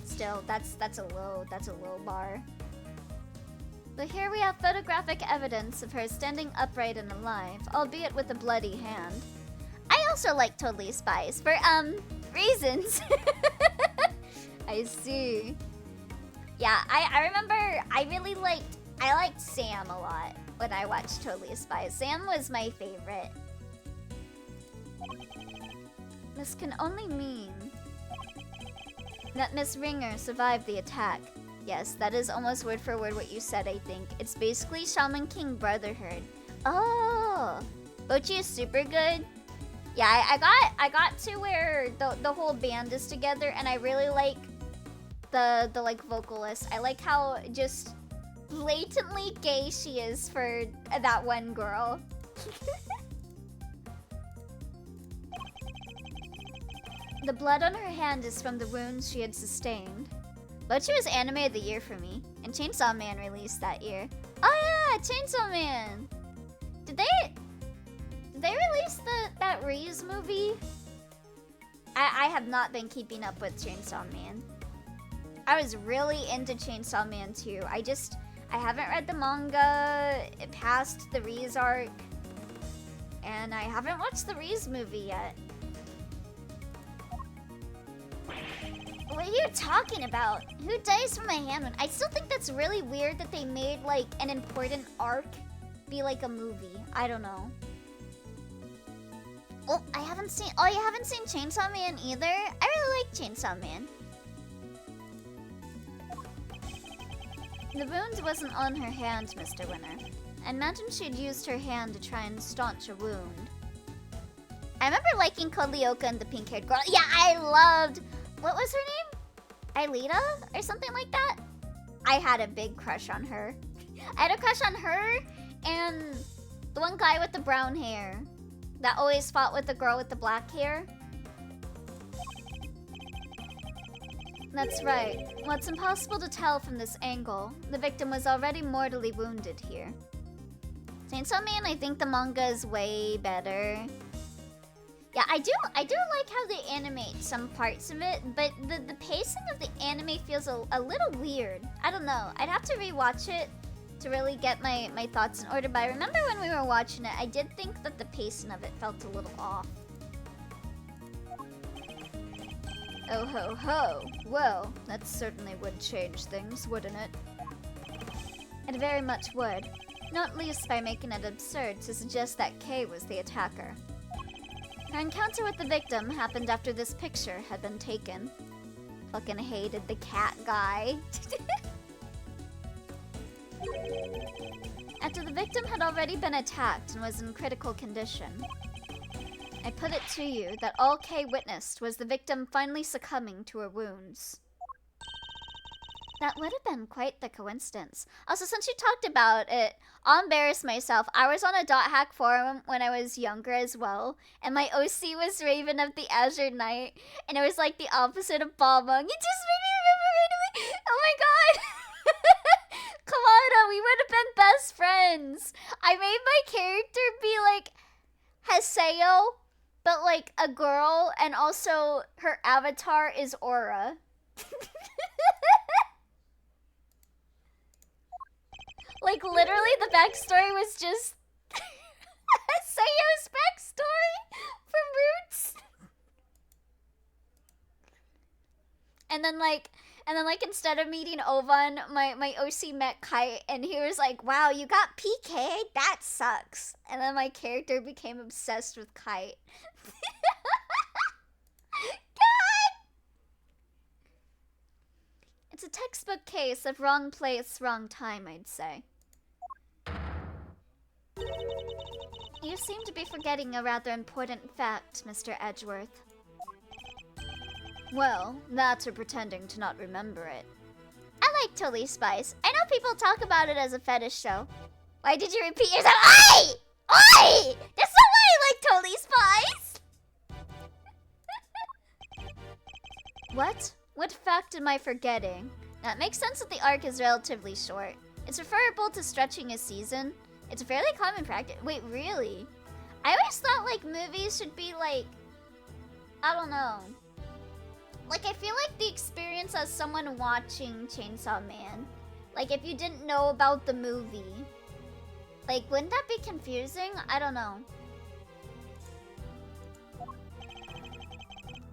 still, that's a low bar. But here we have photographic evidence of her standing upright and alive, albeit with a bloody hand. I also like Totally Spies for reasons. I see. Yeah, I remember I liked Sam a lot when I watched Totally Spies. Sam was my favorite. This can only mean that Miss Ringer survived the attack. Yes, that is almost word for word what you said, I think. It's basically Shaman King Brotherhood. Oh! Bochi is super good. Yeah, I got to where the whole band is together, and I really like the like vocalist. I like how just blatantly gay she is for that one girl. The blood on her hand is from the wounds she had sustained. Bochi was Anime of the Year for me, and Chainsaw Man released that year. Oh yeah, Chainsaw Man! Did they release that Reese movie? I have not been keeping up with Chainsaw Man. I was really into Chainsaw Man too. I haven't read the manga past the Reese arc, and I haven't watched the Reese movie yet. What are you talking about? Who dies from a hand wound? I still think that's really weird that they made like an important arc be like a movie. I don't know. Oh, you haven't seen Chainsaw Man either? I really like Chainsaw Man. The wound wasn't on her hand, Mr. Winner. I imagine she'd used her hand to try and staunch a wound. I remember liking Kodlioka and the pink-haired girl. Yeah, I loved... What was her name? Aelita? Or something like that? I had a big crush on her. I had a crush on her and the one guy with the brown hair that always fought with the girl with the black hair. That's right. Well, it's impossible to tell from this angle. The victim was already mortally wounded here. Chainsaw Man, I think the manga is way better. Yeah, I do like how they animate some parts of it, but the pacing of the anime feels a little weird. I don't know. I'd have to rewatch it to really get my thoughts in order, but I remember when we were watching it, I did think that the pacing of it felt a little off. Oh ho ho. Well, that certainly would change things, wouldn't it? It very much would. Not least by making it absurd to suggest that Kay was the attacker. Her encounter with the victim happened after this picture had been taken. Fucking hated the cat guy. After the victim had already been attacked and was in critical condition. I put it to you that all Kay witnessed was the victim finally succumbing to her wounds. That would have been quite the coincidence. Also, since you talked about it, I'll embarrass myself. I was on a dot hack forum when I was younger as well, and my OC was Raven of the Azure Knight, and it was like the opposite of Balmung. It just made me remember right away. Oh my god! Kamada, we would have been best friends. I made my character be like Haseo, but like a girl, and also her avatar is Aura. Like, literally, the backstory was just Sayo's backstory from Roots. And then, like, instead of meeting Ovan, my OC met Kite, and he was like, wow, you got PK? That sucks. And then my character became obsessed with Kite. God! It's a textbook case of wrong place, wrong time, I'd say. You seem to be forgetting a rather important fact, Mr. Edgeworth. Well, that's or pretending to not remember it. I like Totally Spice. I know people talk about it as a fetish show. Why did you repeat yourself? Oi! Oi! That's not why I like Totally Spice! What? What fact am I forgetting? Now, it makes sense that the arc is relatively short. It's preferable to stretching a season. It's a fairly common practice. Wait, really? I always thought, like, movies should be, like... I don't know. Like, I feel like the experience as someone watching Chainsaw Man, like, if you didn't know about the movie, like, wouldn't that be confusing? I don't know.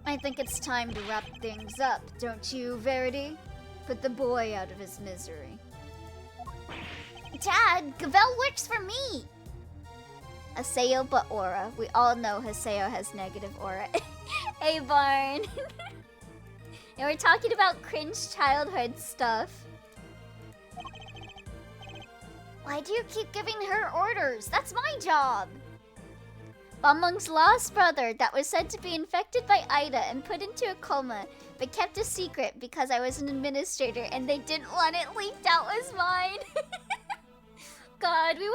I think it's time to wrap things up, don't you, Verity? Put the boy out of his misery. Dad, Gavel works for me! Haseo but aura. We all know Haseo has negative aura. Hey, Barn. And we're talking about cringe childhood stuff. Why do you keep giving her orders? That's my job! Balmung's lost brother that was said to be infected by Ida and put into a coma, but kept a secret because I was an administrator and they didn't want it leaked out was mine. God, we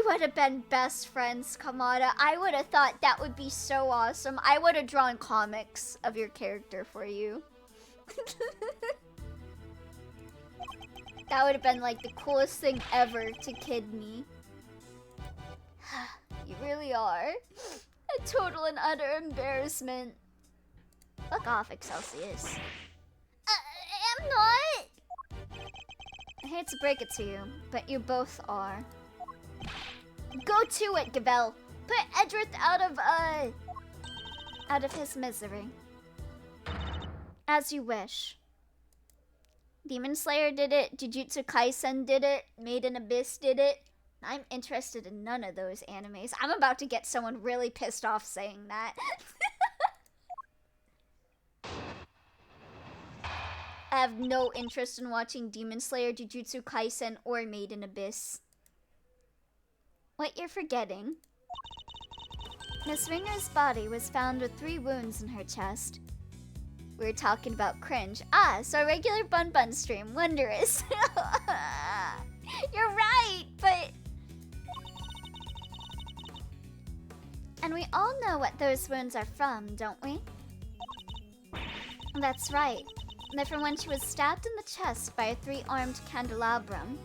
would have been best friends, Kamada. I would have thought that would be so awesome. I would have drawn comics of your character for you. That would have been like the coolest thing ever to kid me. You really are a total and utter embarrassment. Fuck off, Excelsius. I'm not. I hate to break it to you, but you both are. Go to it, Gavel. Put Edgeworth out of his misery. As you wish. Demon Slayer did it. Jujutsu Kaisen did it. Made in Abyss did it. I'm interested in none of those animes. I'm about to get someone really pissed off saying that. I have no interest in watching Demon Slayer, Jujutsu Kaisen, or Made in Abyss. What you're forgetting. Miss Ringer's body was found with 3 wounds in her chest. We were talking about cringe. Ah, so a regular Bun Bun stream. Wondrous. You're right, but... And we all know what those wounds are from, don't we? That's right. that from when she was stabbed in the chest by a 3-armed candelabrum.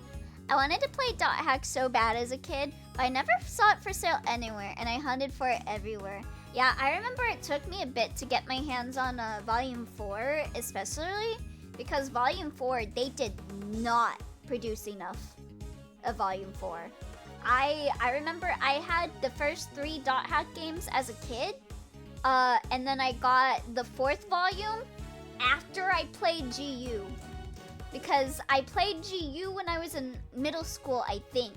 I wanted to play Dot Hack so bad as a kid, but I never saw it for sale anywhere, and I hunted for it everywhere. Yeah, I remember it took me a bit to get my hands on Volume 4, especially because Volume 4, they did not produce enough of Volume 4. I remember I had the first 3 Dot Hack games as a kid, and then I got the 4th volume after I played GU. Because I played GU when I was in middle school, I think.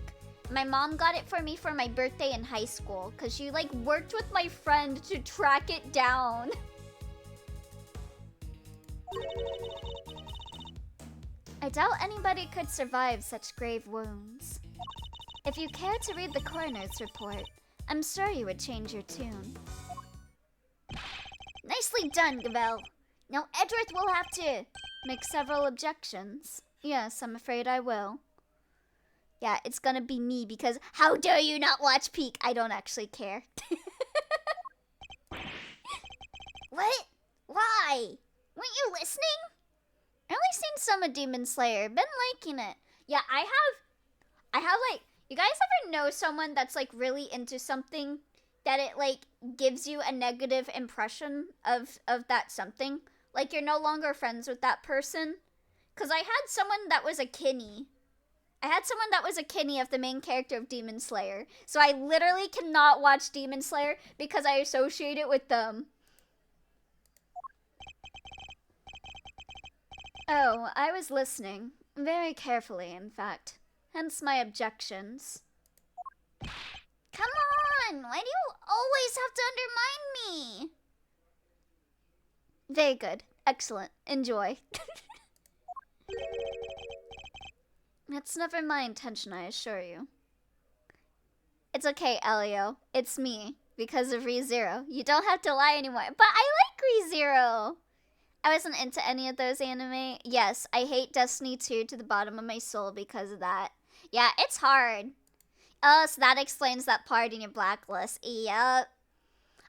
My mom got it for me for my birthday in high school, because she like worked with my friend to track it down. I doubt anybody could survive such grave wounds. If you care to read the coroner's report, I'm sure you would change your tune. Nicely done, Gavel. Now Edgeworth will have to make several objections. Yes, I'm afraid I will. Yeah, it's gonna be me because how dare you not watch Peak? I don't actually care. What? Why? Weren't you listening? I only seen some of Demon Slayer. Been liking it. Yeah, I have like, you guys ever know someone that's like really into something that it like gives you a negative impression of that something? Like you're no longer friends with that person? Cause I had someone that was a Kinney. I had someone that was a Kinney of the main character of Demon Slayer. So I literally cannot watch Demon Slayer because I associate it with them. Oh, I was listening. Very carefully, in fact. Hence my objections. Come on! Why do you always have to undermine me? Very good. Excellent. Enjoy. That's never my intention, I assure you. It's okay, Elio. It's me. Because of ReZero. You don't have to lie anymore. But I like ReZero! I wasn't into any of those anime. Yes, I hate Destiny 2 to the bottom of my soul because of that. Yeah, it's hard. Oh, so that explains that part in your blacklist. Yep.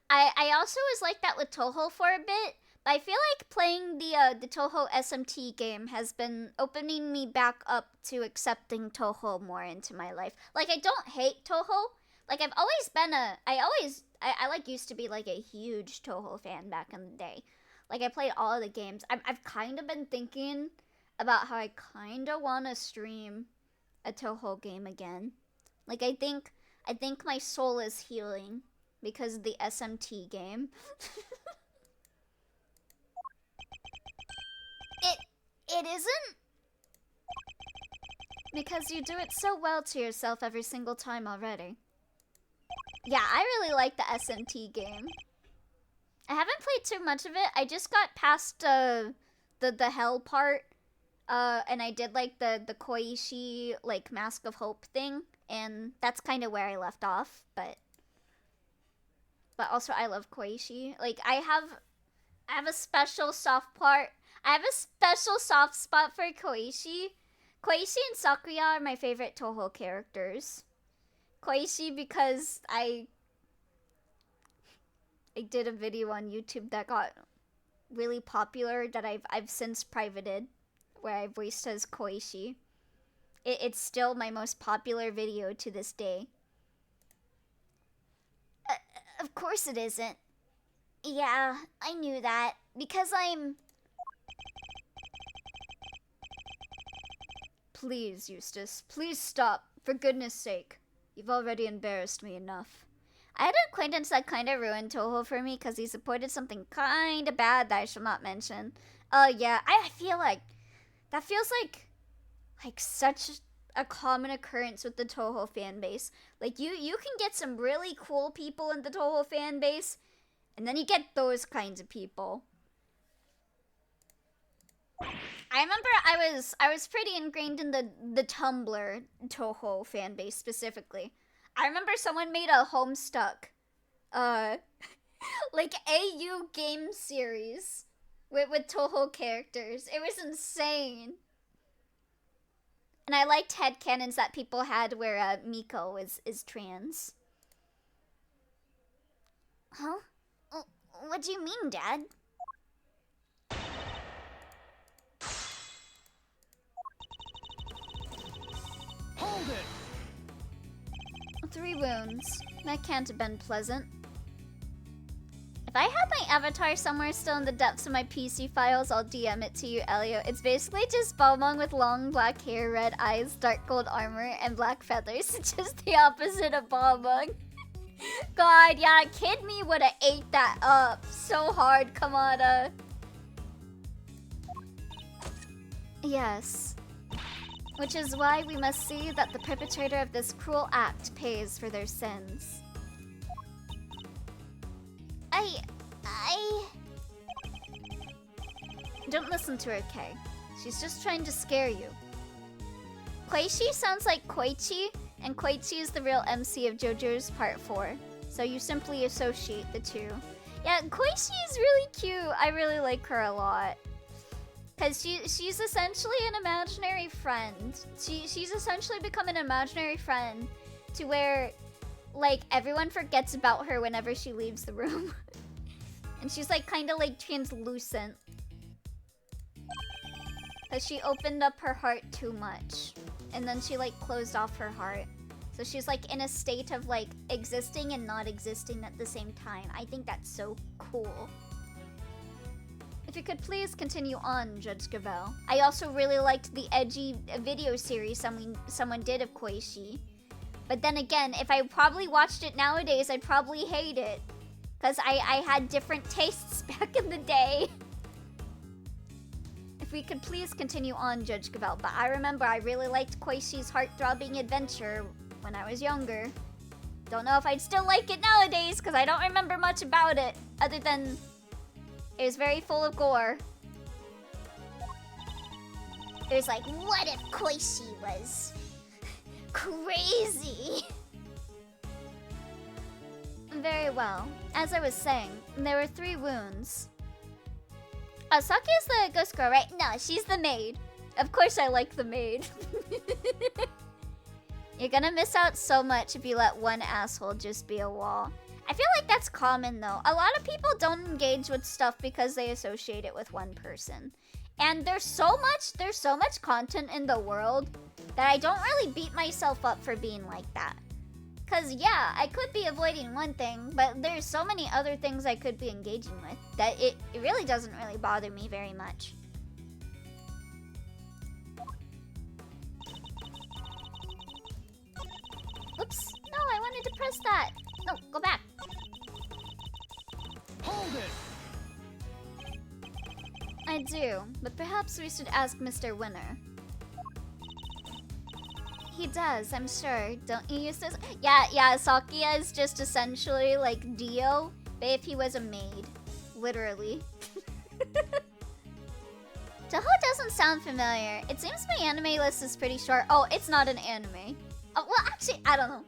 I also was like that with Touhou for a bit, but I feel like playing the Touhou SMT game has been opening me back up to accepting Touhou more into my life. Like, I don't hate Touhou. Like, I've always been I like used to be like a huge Touhou fan back in the day. Like, I played all of the games. I've kind of been thinking about how I kind of want to stream a Touhou game again. Like, I think my soul is healing because of the SMT game. It isn't? Because you do it so well to yourself every single time already. Yeah, I really like the SMT game. I haven't played too much of it. I just got past the hell part. And I did like the Koishi like Mask of Hope thing, and that's kind of where I left off, but also I love Koishi. Like I have a special soft part. I have a special soft spot for Koishi. Koishi and Sakuya are my favorite Touhou characters. Koishi because I did a video on YouTube that got really popular that I've since privated, where I voiced as Koishi. It's still my most popular video to this day. Of course it isn't. Yeah, I knew that. Because I'm... Please, Eustace. Please stop. For goodness sake. You've already embarrassed me enough. I had an acquaintance that kind of ruined Touhou for me because he supported something kind of bad that I shall not mention. Yeah, I feel like... That feels like such a common occurrence with the Touhou fan base. Like, you can get some really cool people in the Touhou fan base, and then you get those kinds of people. I remember I was pretty ingrained in the Tumblr Touhou fan base specifically. I remember someone made a Homestuck, like AU game series with Touhou characters. It was insane. And I liked headcanons that people had where Miko is trans. Huh? What do you mean, Dad? Hold it! 3 wounds. That can't have been pleasant. If I had my avatar somewhere still in the depths of my PC files, I'll DM it to you, Elio. It's basically just Balmung with long black hair, red eyes, dark gold armor, and black feathers. It's just the opposite of Balmung. God, yeah, kid me would've ate that up so hard, Kamada. Yes. Which is why we must see that the perpetrator of this cruel act pays for their sins. Don't listen to her, Kay. She's just trying to scare you. Koichi sounds like Koichi, and Koichi is the real MC of JoJo's Part 4. So you simply associate the two. Yeah, Koichi is really cute. I really like her a lot. Because she's essentially an imaginary friend. She's essentially become an imaginary friend to where, like, everyone forgets about her whenever she leaves the room. And she's, like, kind of, like, translucent. Because she opened up her heart too much. And then she, like, closed off her heart. So she's, like, in a state of, like, existing and not existing at the same time. I think that's so cool. If you could please continue on, Judge Gavel. I also really liked the edgy video series someone did of Koichi. But then again, if I probably watched it nowadays, I'd probably hate it. Because I had different tastes back in the day. If we could please continue on, Judge Gavel. But I remember I really liked Koishi's heart-throbbing adventure when I was younger. Don't know if I'd still like it nowadays, because I don't remember much about it. Other than it was very full of gore. It was like, what if Koichi was crazy? Very well. As I was saying, there were 3 wounds. Oh, Saki is the ghost girl, right? No, she's the maid. Of course I like the maid. You're gonna miss out so much if you let one asshole just be a wall. I feel like that's common though. A lot of people don't engage with stuff because they associate it with one person. And there's so much content in the world that I don't really beat myself up for being like that. Cause yeah, I could be avoiding one thing, but there's so many other things I could be engaging with that it really doesn't really bother me very much. Oops, no, I wanted to press that. No, go back. Hold it! I do, but perhaps we should ask Mr. Winner. He does, I'm sure. Don't you use this? Yeah, Sakia is just essentially like Dio, but if he was a maid. Literally. Toho doesn't sound familiar. It seems my anime list is pretty short. Oh, it's not an anime. Oh, well, actually, I don't know.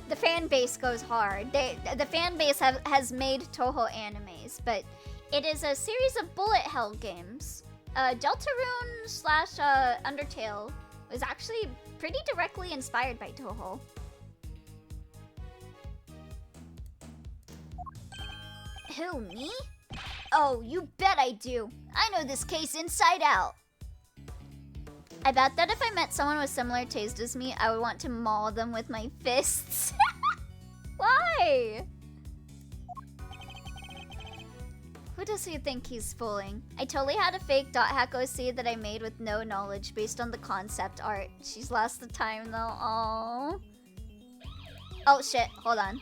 The fan base goes hard. The fan base has made Toho animes, but it is a series of bullet hell games. Deltarune / Undertale was actually pretty directly inspired by Toho. Who, me? Oh, you bet I do. I know this case inside out. I bet that if I met someone with similar taste as me, I would want to maul them with my fists. Why? Who does he think he's fooling? I totally had a fake .hack OC that I made with no knowledge based on the concept art. She's lost the time though. Aww. Oh shit, hold on.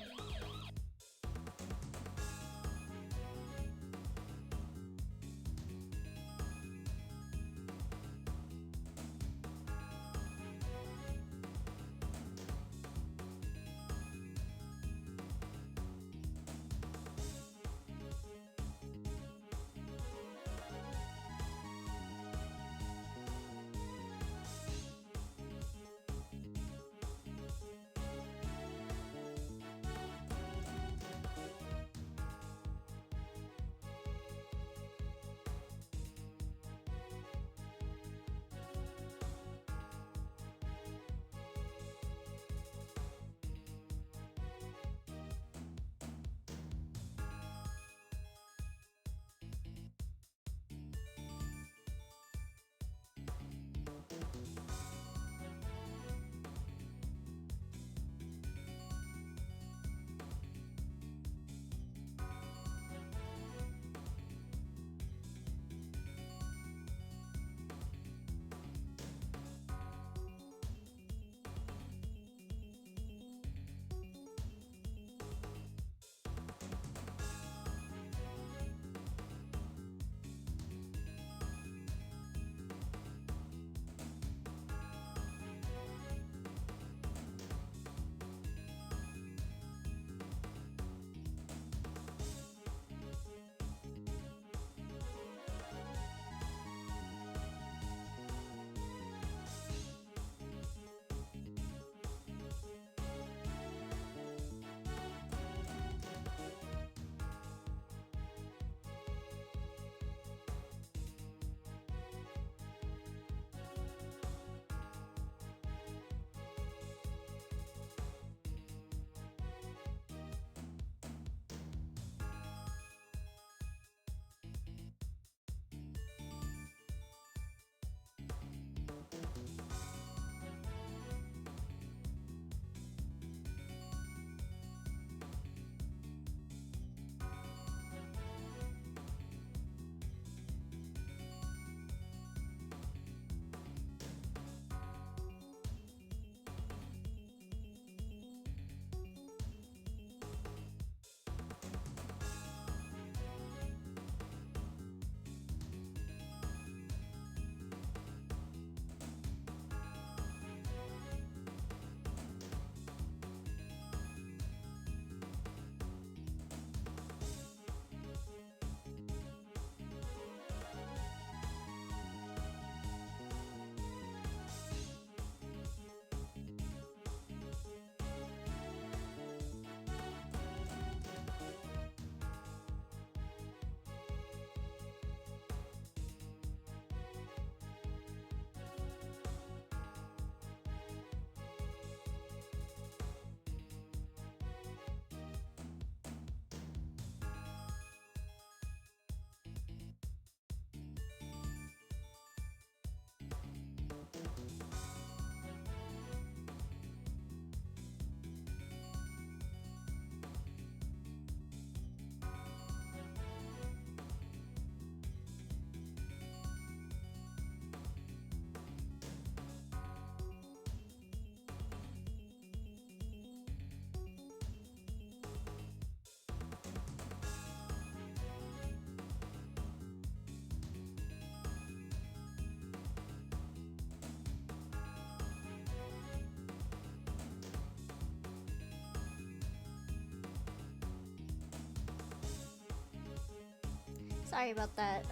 Sorry about that.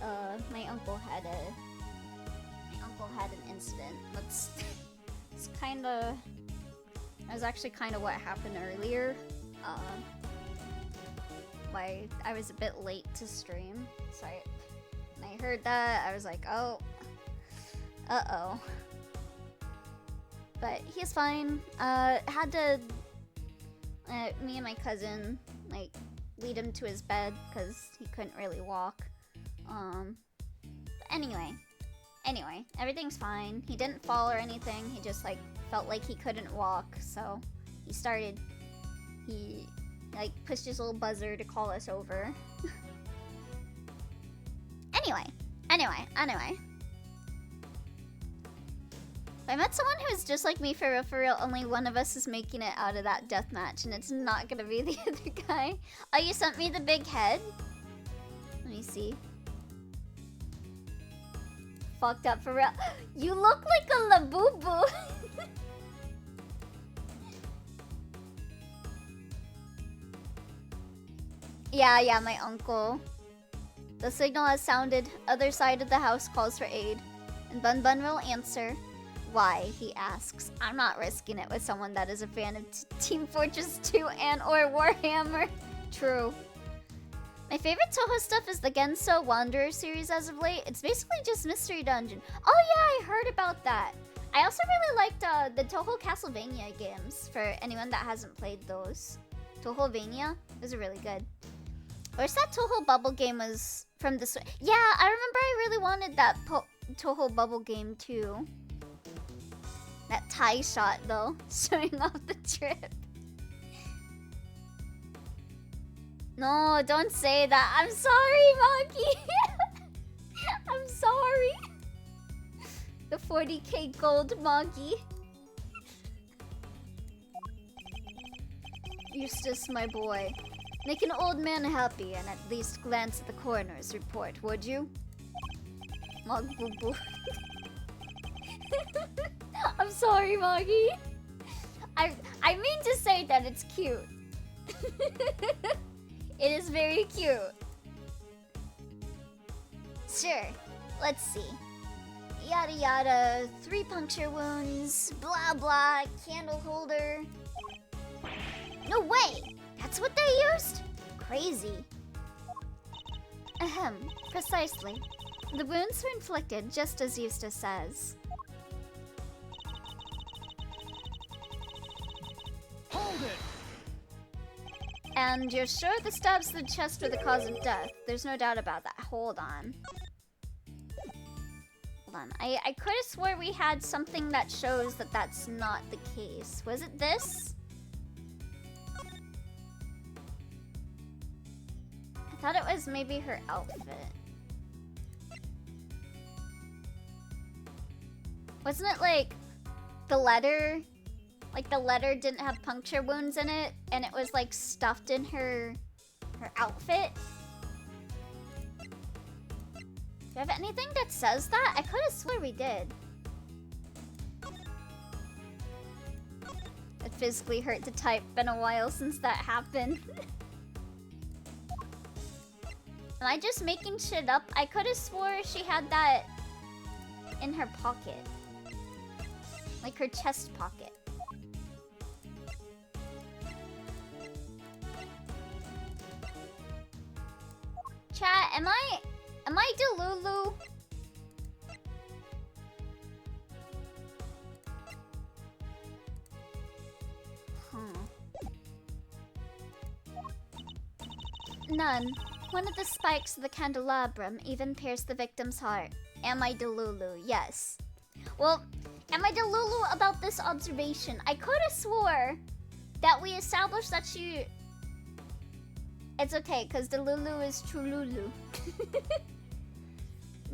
My uncle had an incident. That's it's kinda. That was actually kind of what happened earlier. Why I was a bit late to stream. Sorry. When I heard that, I was like, oh, uh-oh. But he's fine. Had to, me and my cousin, like, lead him to his bed because he couldn't really walk. Anyway, everything's fine. He didn't fall or anything. He just, like, felt like he couldn't walk, so he like pushed his little buzzer to call us over. Anyway. I met someone who's just like me for real. Only one of us is making it out of that death match, and it's not gonna be the other guy. Oh, you sent me the big head? Let me see. Fucked up for real. You look like a Labubu. Yeah, my uncle. The signal has sounded. Other side of the house calls for aid. And Bun Bun will answer. Why, he asks. I'm not risking it with someone that is a fan of Team Fortress 2 and or Warhammer. True. My favorite Toho stuff is the Genso Wanderer series as of late. It's basically just Mystery Dungeon. Oh yeah, I heard about that. I also really liked the Toho Castlevania games, for anyone that hasn't played those. Tohovania? Those are really good. I wish that Toho Bubble game was from the Switch. Yeah, I remember I really wanted that Toho Bubble game too. That tie shot though, showing off the trip. No, don't say that. I'm sorry, Maki. I'm sorry. The 40k gold Maki. Eustace, my boy. Make an old man happy and at least glance at the coroner's report, would you? Mog boo boo. I'm sorry, Moggy. I mean to say that it's cute. It is very cute. Sure, let's see. Yada yada, 3 puncture wounds, blah blah, candle holder. No way! That's what they used? Crazy. Ahem, precisely. The wounds were inflicted just as Eustace says. Hold it! And you're sure the stabs to the chest were the cause of death? There's no doubt about that. Hold on. I could have swore we had something that shows that that's not the case. Was it this? I thought it was maybe her outfit. Wasn't it like the letter? Like the letter didn't have puncture wounds in it, and it was like stuffed in her outfit? Do you have anything that says that? I could have swore we did. It physically hurt to type. Been a while since that happened. Am I just making shit up? I could have swore she had that in her pocket. Like her chest pocket. Chat, am I Delulu? None. One of the spikes of the candelabrum even pierced the victim's heart. Am I Delulu? Yes. Well, am I Delulu about this observation? I could have swore that we established that she... It's okay, because Delulu is Trululu.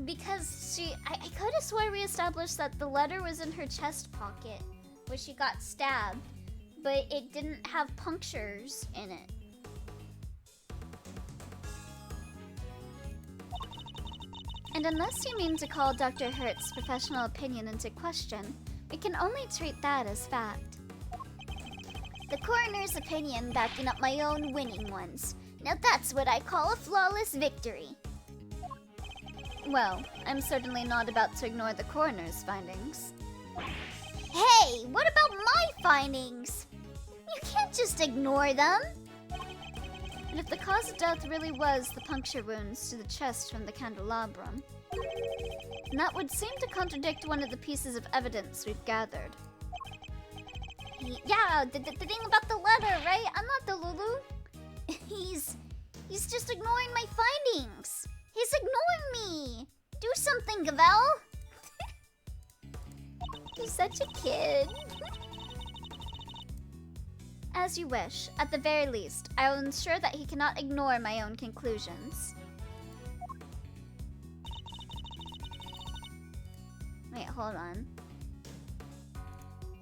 Because I could have swore we established that the letter was in her chest pocket where she got stabbed, but it didn't have punctures in it. And unless you mean to call Dr. Hurt's professional opinion into question, we can only treat that as fact. The coroner's opinion backing up my own winning ones. Now that's what I call a flawless victory. Well, I'm certainly not about to ignore the coroner's findings. Hey, what about my findings? You can't just ignore them. But if the cause of death really was the puncture wounds to the chest from the candelabrum, then that would seem to contradict one of the pieces of evidence we've gathered. Yeah, the thing about the letter, right? I'm not the Lulu. He's just ignoring my findings. He's ignoring me. Do something, Gavel. He's such a kid. As you wish. At the very least, I will ensure that he cannot ignore my own conclusions. Wait, hold on.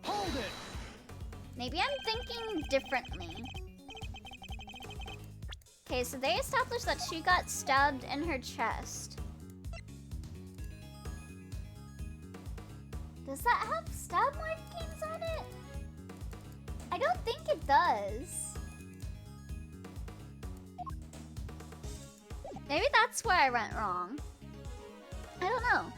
Hold it! Maybe I'm thinking differently. Okay, so they established that she got stabbed in her chest. Does that have stab markings on it? I don't think it does. Maybe that's where I went wrong. I don't know.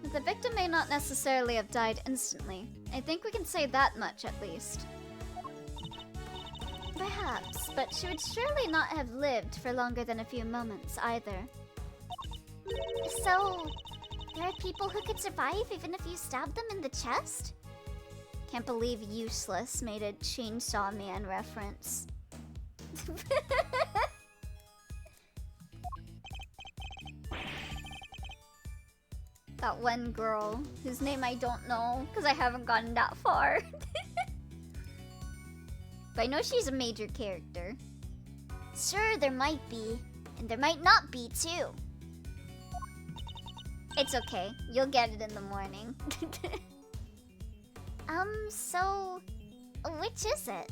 But the victim may not necessarily have died instantly. I think we can say that much at least. Perhaps, but she would surely not have lived for longer than a few moments either. So, there are people who could survive even if you stabbed them in the chest? Can't believe Useless made a Chainsaw Man reference. That one girl, whose name I don't know, because I haven't gotten that far. But I know she's a major character. Sure, there might be, and there might not be, too. It's okay. You'll get it in the morning. So... which is it?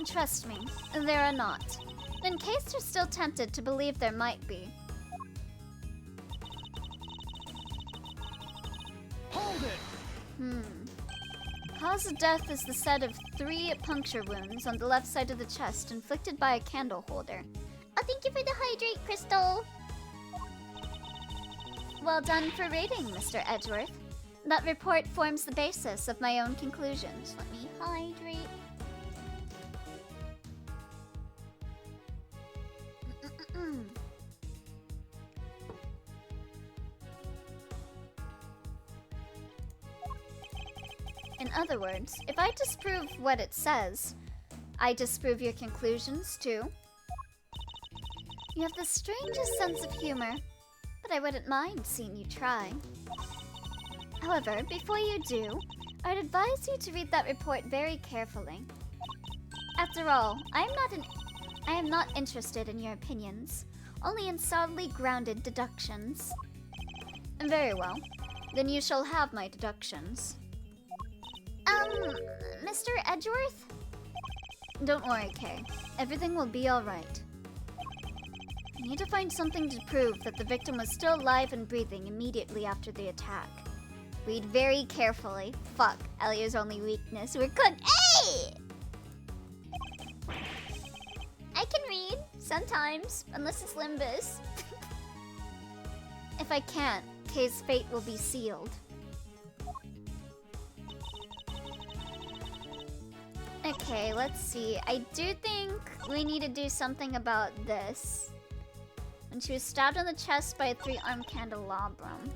Trust me, there are not. In case you're still tempted to believe there might be. Hold it! Cause of death is the set of 3 puncture wounds on the left side of the chest inflicted by a candle holder. Oh, thank you for the hydrate, Crystal! Well done for reading, Mr. Edgeworth. That report forms the basis of my own conclusions. Let me hydrate. In other words, if I disprove what it says, I disprove your conclusions too. You have the strangest sense of humor, but I wouldn't mind seeing you try. However, before you do, I'd advise you to read that report very carefully. After all, I am not interested in your opinions, only in solidly grounded deductions. Very well. Then you shall have my deductions. Mr. Edgeworth? Don't worry, Kay. Everything will be alright. I need to find something to prove that the victim was still alive and breathing immediately after the attack. Read very carefully. Fuck, Elia's only weakness. We're cooked. Hey! I can read, sometimes, unless it's Limbus. If I can't, Kay's fate will be sealed. Okay, let's see. I do think we need to do something about this. When she was stabbed in the chest by a 3-armed candelabrum.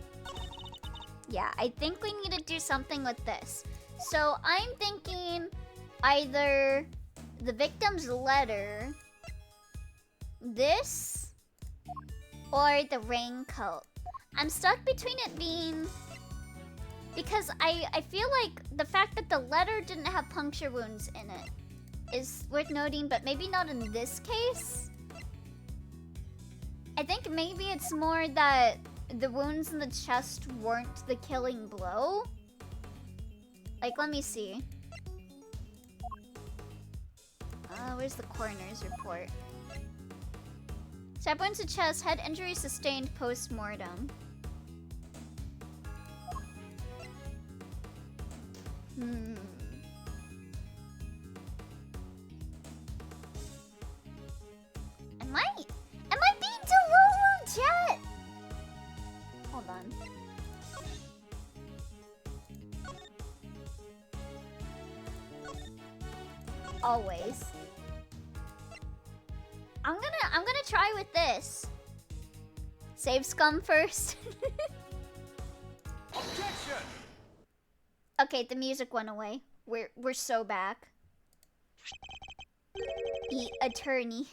Yeah, I think we need to do something with this. So I'm thinking either the victim's letter, this, or the raincoat. I'm stuck between it being... Because I feel like the fact that the letter didn't have puncture wounds in it is worth noting, but maybe not in this case. I think maybe it's more that the wounds in the chest weren't the killing blow. Like, let me see. Where's the coroner's report? Stab wounds to chest, head injury sustained post-mortem. Am I Always. I'm gonna try with this. Save scum first. Objection! Okay, the music went away. We're so back. Eat attorney.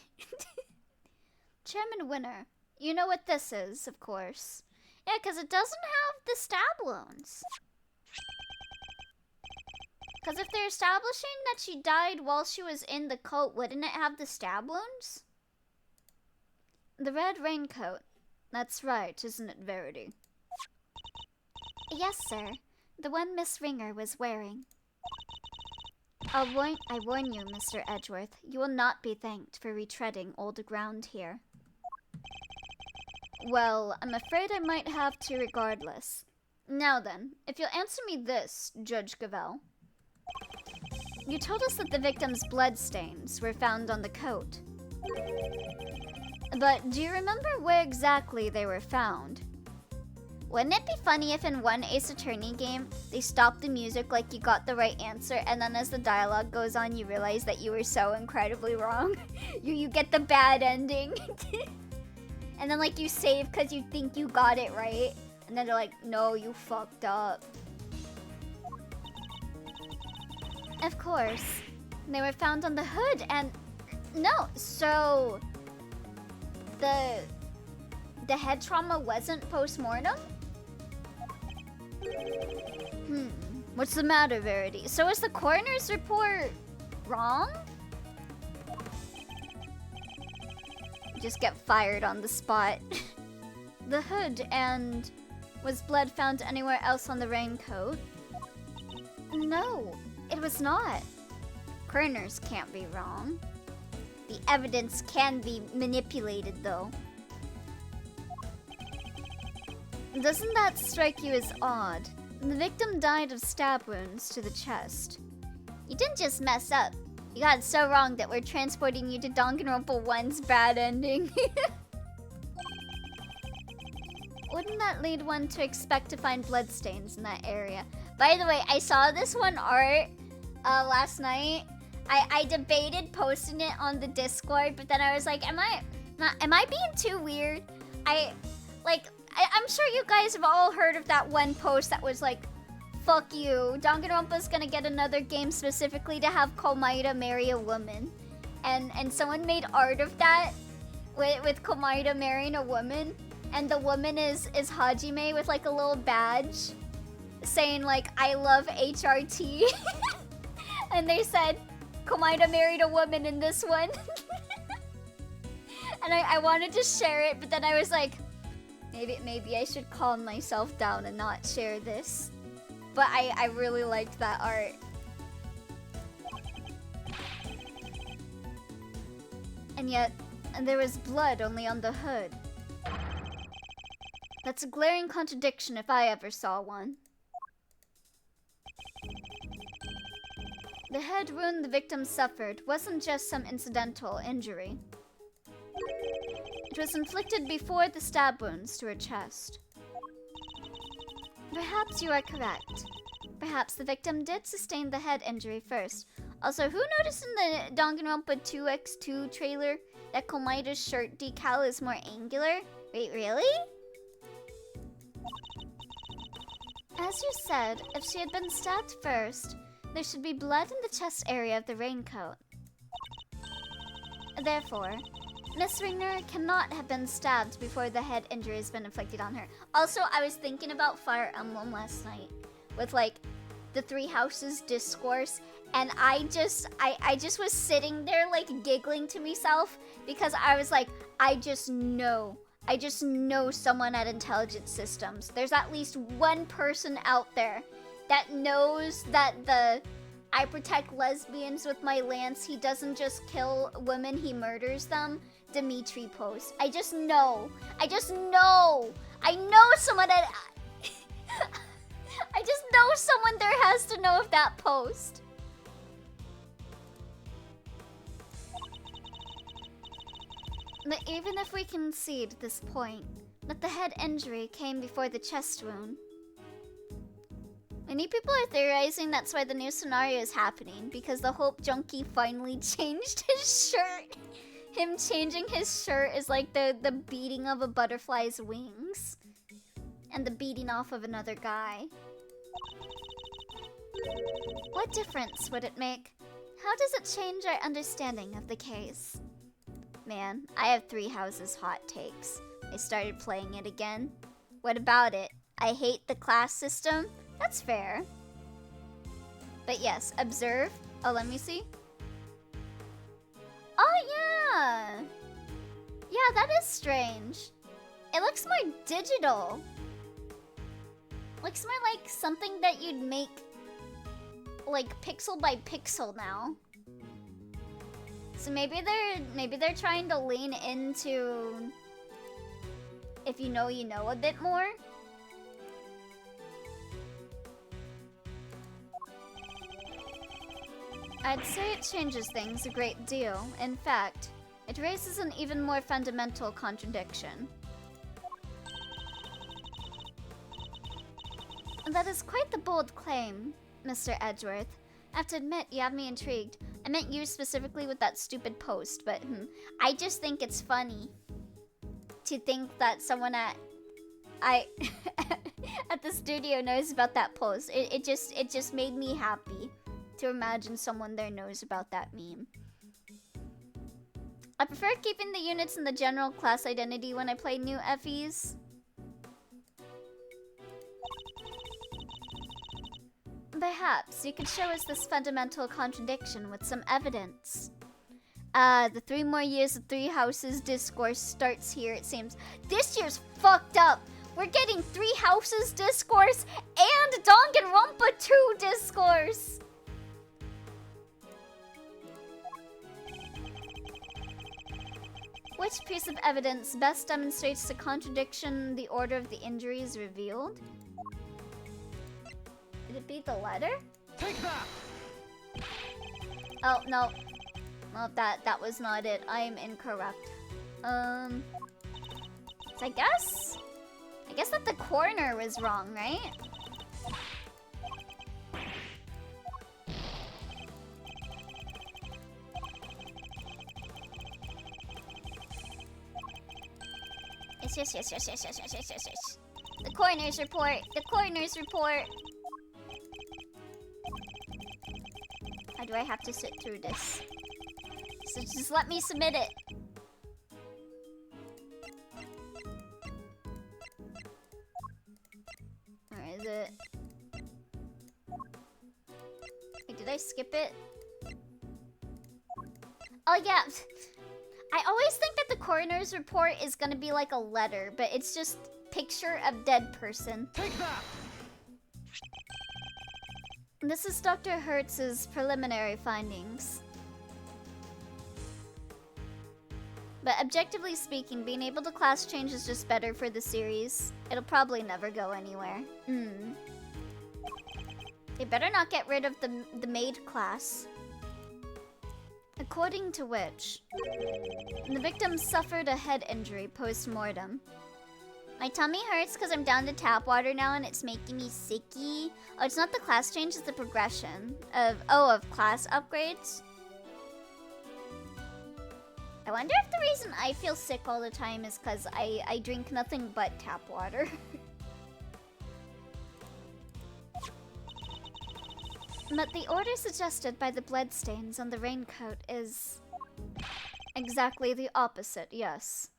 Chairman winner. You know what this is, of course. Yeah, because it doesn't have the stab wounds. Because if they're establishing that she died while she was in the coat, wouldn't it have the stab wounds? The red raincoat. That's right, isn't it, Verity? Yes, sir. The one Miss Ringer was wearing. I warn you, Mr. Edgeworth, you will not be thanked for retreading old ground here. Well, I'm afraid I might have to regardless. Now then, if you'll answer me this, Judge Gavel. You told us that the victim's bloodstains were found on the coat. But do you remember where exactly they were found? Wouldn't it be funny if in one Ace Attorney game, they stopped the music like you got the right answer, and then as the dialogue goes on, you realize that you were so incredibly wrong? you get the bad ending. And then like you save because you think you got it right, and then they're like, no, you fucked up. Of course. They were found on the hood and... No, so... The head trauma wasn't post-mortem? What's the matter, Verity? So is the coroner's report wrong? Just get fired on the spot. The hood and... Was blood found anywhere else on the raincoat? No, it was not. Coroners can't be wrong. The evidence can be manipulated, though. Doesn't that strike you as odd? The victim died of stab wounds to the chest. You didn't just mess up. You got it so wrong that we're transporting you to Danganronpa 1's bad ending. Wouldn't that lead one to expect to find bloodstains in that area? By the way, I saw this one art last night. I debated posting it on the Discord, but then I was like, am I being too weird? I'm sure you guys have all heard of that one post that was like, fuck you, Danganronpa's gonna get another game specifically to have Komaeda marry a woman. And someone made art of that with Komaeda marrying a woman, and the woman is Hajime with like a little badge saying like, I love HRT. And they said, Komaeda married a woman in this one. And I wanted to share it, but then I was like, maybe I should calm myself down and not share this. But I really liked that art. And yet, there was blood only on the hood. That's a glaring contradiction if I ever saw one. The head wound the victim suffered wasn't just some incidental injury. It was inflicted before the stab wounds to her chest. Perhaps you are correct. Perhaps the victim did sustain the head injury first. Also, who noticed in the Danganronpa 2x2 trailer that Komaeda's shirt decal is more angular? Wait, really? As you said, if she had been stabbed first, there should be blood in the chest area of the raincoat. Therefore, Miss Ringer cannot have been stabbed before the head injury has been inflicted on her. Also, I was thinking about Fire Emblem last night with like the Three Houses discourse, and I just was sitting there like giggling to myself because I was like, I just know someone at Intelligence Systems. There's at least one person out there that knows that I protect lesbians with my lance, he doesn't just kill women, he murders them, Dimitri post. I just know. I know someone that... I just know someone there has to know of that post. But even if we concede this point, that the head injury came before the chest wound, Many people are theorizing that's why the new scenario is happening, because the Hope Junkie finally changed his shirt. Him changing his shirt is like the beating of a butterfly's wings. And the beating off of another guy. What difference would it make? How does it change our understanding of the case? Man, I have 3 houses hot takes. I started playing it again. What about it? I hate the class system? That's fair. But yes, observe. Oh, let me see. Oh, yeah. Yeah, that is strange. It looks more digital. Looks more like something that you'd make like pixel by pixel now. So maybe they're trying to lean into if you know a bit more. I'd say it changes things a great deal. In fact, it raises an even more fundamental contradiction. That is quite the bold claim, Mr. Edgeworth. I have to admit, you have me intrigued. I meant you specifically with that stupid post, but I just think it's funny to think that someone at the studio knows about that post. It just made me happy to imagine someone there knows about that meme. I prefer keeping the units in the general class identity when I play new FEs. Perhaps you could show us this fundamental contradiction with some evidence. The 3 more years of 3 houses discourse starts here, it seems. This year's fucked up! We're getting 3 houses discourse and Danganronpa 2 discourse! Which piece of evidence best demonstrates the contradiction the order of the injuries revealed? Could it be the letter? Take that! Oh, no. No, that was not it. I am incorrect. So I guess that the corner was wrong, right? Yes. The coroner's report. The coroner's report. Why do I have to sit through this? So just let me submit it. Where is it? Wait, did I skip it? Oh yeah. I always think that the coroner's report is gonna be like a letter, but it's just picture of dead person. Take that! This is Dr. Hertz's preliminary findings. But objectively speaking, being able to class change is just better for the series. It'll probably never go anywhere. They better not get rid of the maid class. According to which, the victim suffered a head injury post-mortem. My tummy hurts because I'm down to tap water now and it's making me sicky. Oh, it's not the class change, it's the progression of class upgrades. I wonder if the reason I feel sick all the time is because I drink nothing but tap water. But the order suggested by the bloodstains on the raincoat is exactly the opposite, yes.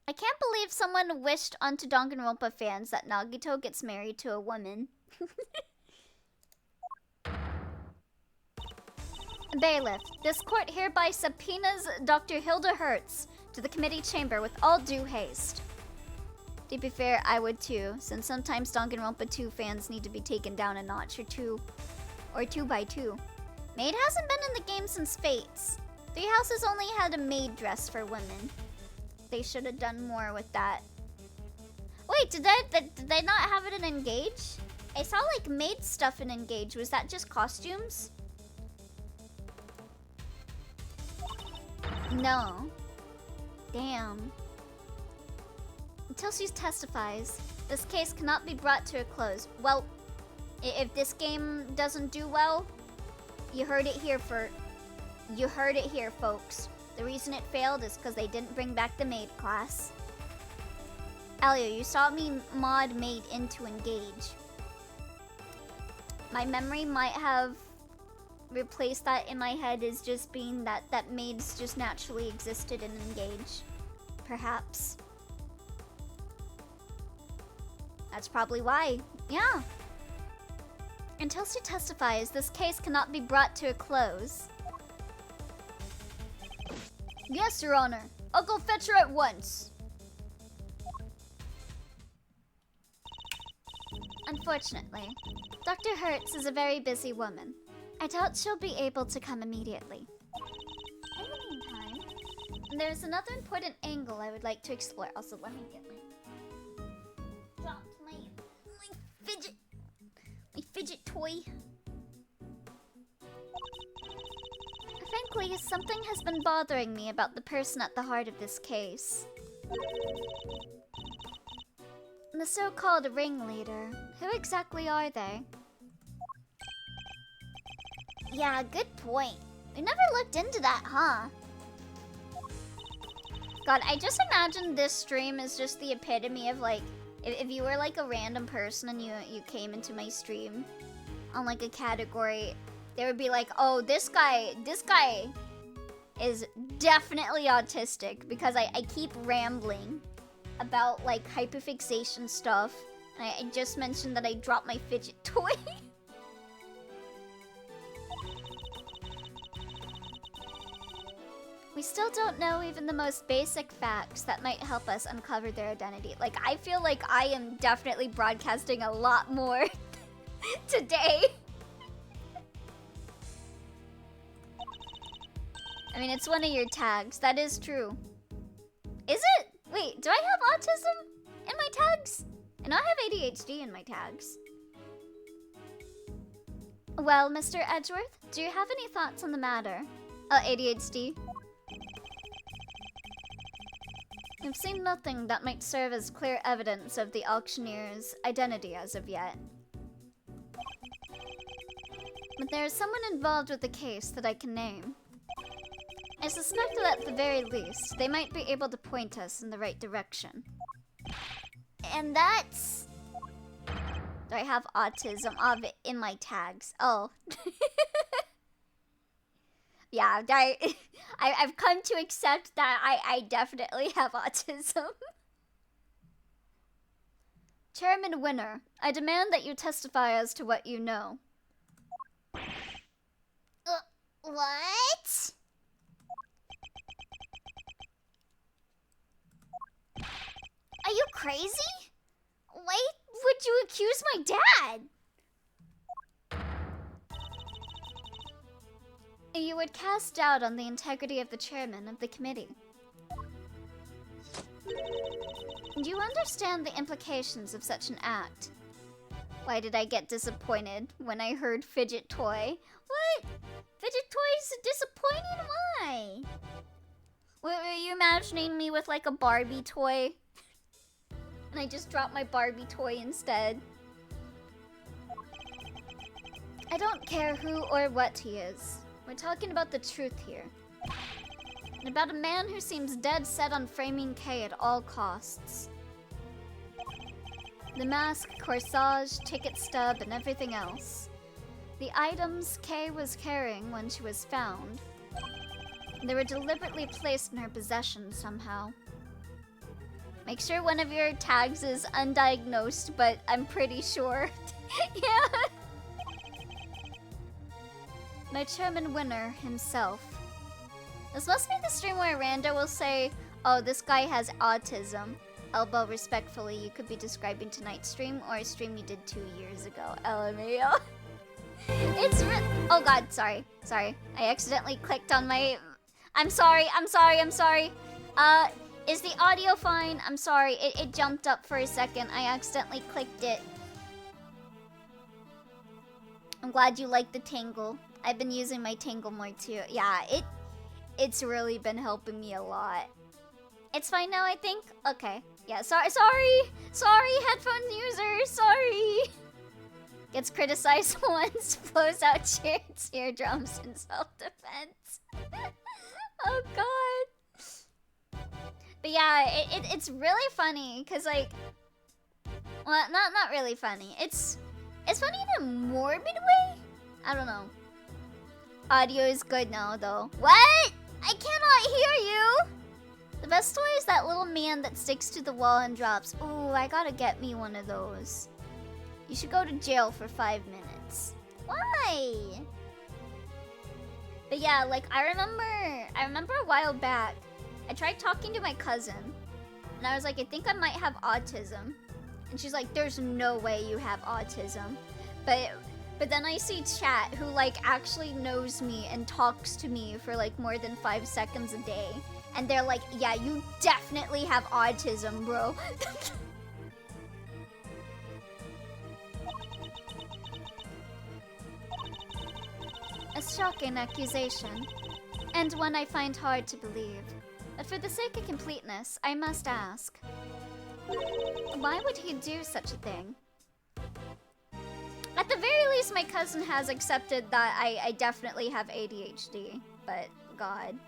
I can't believe someone wished onto Danganronpa fans that Nagito gets married to a woman. Bailiff, this court hereby subpoenas Dr. Hilda Hertz to the committee chamber with all due haste. To be fair, I would too, since sometimes Danganronpa 2 fans need to be taken down a notch or 2 by 2. Maid hasn't been in the game since Fates. 3 Houses only had a maid dress for women. They should have done more with that. Wait, did they not have it in Engage? I saw like maid stuff in Engage. Was that just costumes? No. Damn. Until she testifies, This case cannot be brought to a close. Well, if this game doesn't do well, you heard it here folks. The reason it failed is because they didn't bring back the maid class. Elio, you saw me mod maid into engage. My memory might have replaced that in my head as just being that maids just naturally existed in engage. Perhaps. That's probably why. Yeah. Until she testifies, this case cannot be brought to a close. Yes, Your Honor. I'll go fetch her at once. Unfortunately, Dr. Hertz is a very busy woman. I doubt she'll be able to come immediately. In the meantime, there's another important angle I would like to explore. Also, let me get dropped my fidget toy. Frankly, something has been bothering me about the person at the heart of this case. The so-called ringleader. Who exactly are they? Yeah, good point. We never looked into that, huh? God, I just imagine this stream is just the epitome of like, if you were like a random person and you came into my stream on like a category, they would be like, oh, this guy is definitely autistic because I keep rambling about like hyperfixation stuff. And I just mentioned that I dropped my fidget toy. We still don't know even the most basic facts that might help us uncover their identity. Like, I feel like I am definitely broadcasting a lot more today. I mean, it's one of your tags. That is true. Is it? Wait, do I have autism in my tags? And I have ADHD in my tags. Well, Mr. Edgeworth, do you have any thoughts on the matter? ADHD. I've seen nothing that might serve as clear evidence of the auctioneer's identity as of yet. But there is someone involved with the case that I can name. I suspect that at the very least, they might be able to point us in the right direction. And that's... Do I have autism of it in my tags? Oh. Yeah, I've come to accept that I definitely have autism. Chairman Winner, I demand that you testify as to what you know. What? Are you crazy? Why would you accuse my dad? You would cast doubt on the integrity of the chairman of the committee. Do you understand the implications of such an act? Why did I get disappointed when I heard fidget toy? What? Fidget toys disappointed? Why? Were you imagining me with like a Barbie toy? And I just dropped my Barbie toy instead. I don't care who or what he is. We're talking about the truth here. And about a man who seems dead set on framing Kay at all costs. The mask, corsage, ticket stub, and everything else. The items Kay was carrying when she was found. They were deliberately placed in her possession somehow. Make sure one of your tags is undiagnosed, but I'm pretty sure. Yeah. My chairman Winner himself. This must be the stream where Randa will say, oh, this guy has autism. Elbow, respectfully, you could be describing tonight's stream or a stream you did 2 years ago. LMAO. It's oh god, sorry. Sorry. I accidentally clicked on my... I'm sorry. Is the audio fine? I'm sorry. It jumped up for a second. I accidentally clicked it. I'm glad you like the tingle. I've been using my tingle more too. Yeah, it's really been helping me a lot. It's fine now, I think? Okay. Yeah, sorry, headphone user, sorry. Gets criticized once, blows out teardrums in self-defense. Oh god. But yeah, it's really funny, cause like, well, not really funny. It's funny in a morbid way. I don't know. Audio is good now, though. What? I cannot hear you. The best toy is that little man that sticks to the wall and drops. Ooh, I gotta get me one of those. You should go to jail for 5 minutes. Why? But yeah, like I remember a while back, I tried talking to my cousin, and I was like, I think I might have autism. And she's like, there's no way you have autism. But then I see chat who like actually knows me and talks to me for like more than 5 seconds a day. And they're like, yeah, you definitely have autism, bro. A shocking accusation, and one I find hard to believe. But for the sake of completeness, I must ask, why would he do such a thing? At the very least, my cousin has accepted that I definitely have ADHD, but god.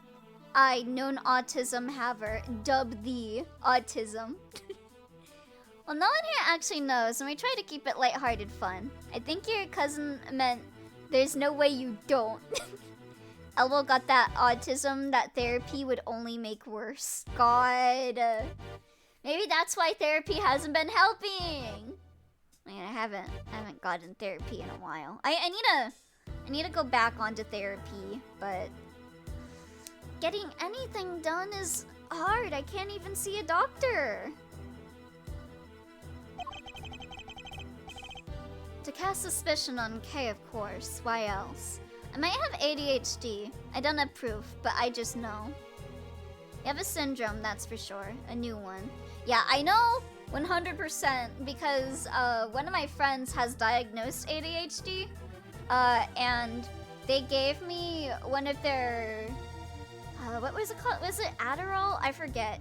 I, known autism haver, dub thee autism. Well, no one here actually knows, and we try to keep it lighthearted fun. I think your cousin meant there's no way you don't. Elbow got that autism that therapy would only make worse. God. Maybe that's why therapy hasn't been helping. I mean, I haven't gotten therapy in a while. I need to go back onto therapy, but getting anything done is hard. I can't even see a doctor. To cast suspicion on Kay, of course. Why else? I might have ADHD. I don't have proof, but I just know. You have a syndrome, that's for sure. A new one. Yeah, I know 100% because one of my friends has diagnosed ADHD. And they gave me one of their... what was it called? Was it Adderall? I forget.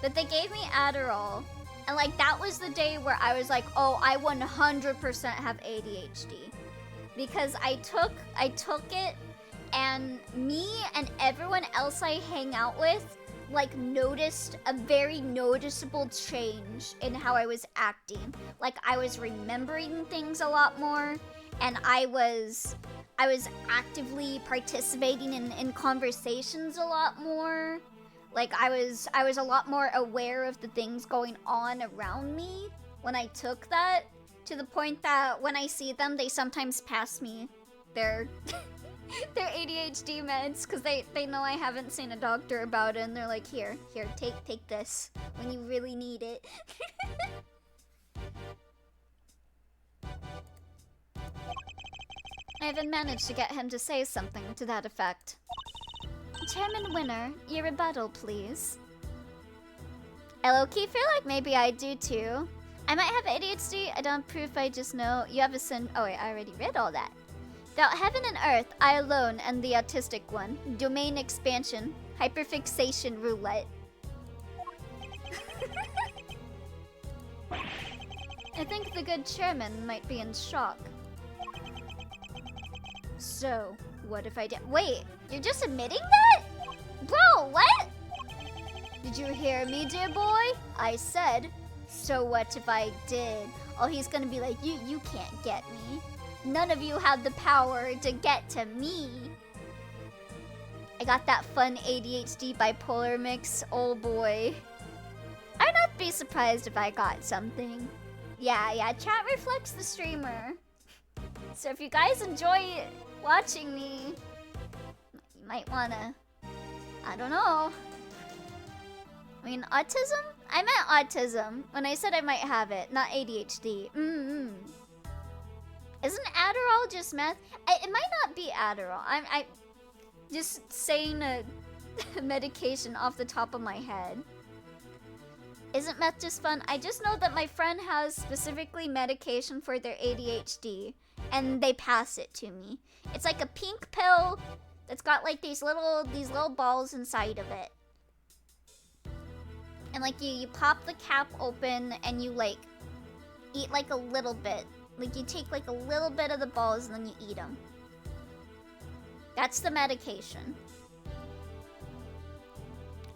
But they gave me Adderall. And like that was the day where I was like, oh, I 100% have ADHD. Because I took it, and me and everyone else I hang out with like noticed a very noticeable change in how I was acting. Like I was remembering things a lot more, and I was actively participating in conversations a lot more. Like I was a lot more aware of the things going on around me when I took that, to the point that when I see them, they sometimes pass me their their ADHD meds because they know I haven't seen a doctor about it, and they're like, here, take this when you really need it. I haven't managed to get him to say something to that effect. Chairman Winner, your rebuttal, please. I low-key feel like maybe I do too. I might have ADHD, I don't have proof, I just know. You have a oh wait, I already read all that. Throughout heaven and earth, I alone am the autistic one. Domain expansion, hyperfixation roulette. I think the good chairman might be in shock. So, what if I did? Wait, you're just admitting that? Bro, what? Did you hear me, dear boy? I said, so what if I did? Oh, he's gonna be like, you can't get me. None of you have the power to get to me. I got that fun ADHD bipolar mix, oh boy. I'd not be surprised if I got something. Yeah, chat reflects the streamer. So if you guys enjoy watching me, you might wanna, I don't know. I mean, autism? I meant autism when I said I might have it, not ADHD. Isn't Adderall just meth? It might not be Adderall. I'm just saying a medication off the top of my head. Isn't meth just fun? I just know that my friend has specifically medication for their ADHD, and they pass it to me. It's like a pink pill that's got like these little balls inside of it. And like you pop the cap open and you like eat like a little bit. Like you take like a little bit of the balls and then you eat them. That's the medication.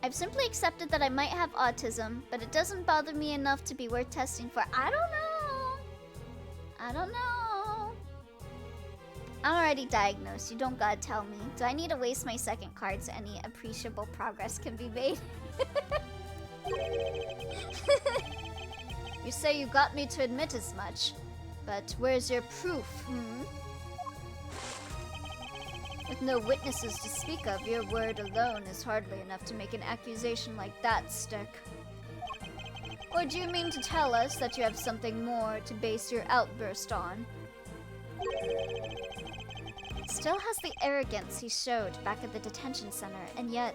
I've simply accepted that I might have autism, but it doesn't bother me enough to be worth testing for. I don't know. I don't know. I'm already diagnosed. You don't gotta tell me. Do I need to waste my second card so any appreciable progress can be made? You say you got me to admit as much, but where's your proof, With no witnesses to speak of, your word alone is hardly enough to make an accusation like that stick. Or do you mean to tell us that you have something more to base your outburst on? Still has the arrogance he showed back at the detention center, and yet...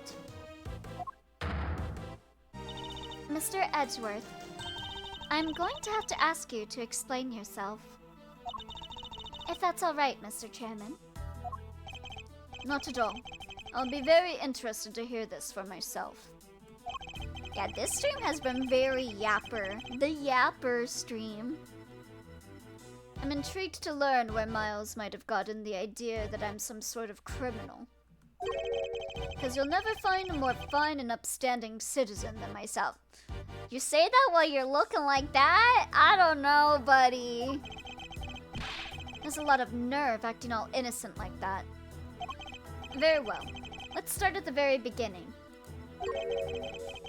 Mr. Edgeworth, I'm going to have to ask you to explain yourself. If that's alright, Mr. Chairman. Not at all. I'll be very interested to hear this for myself. Yeah, this stream has been very yapper. The yapper stream. I'm intrigued to learn where Miles might have gotten the idea that I'm some sort of criminal. Because you'll never find a more fine and upstanding citizen than myself. You say that while you're looking like that? I don't know, buddy. There's a lot of nerve acting all innocent like that. Very well. Let's start at the very beginning.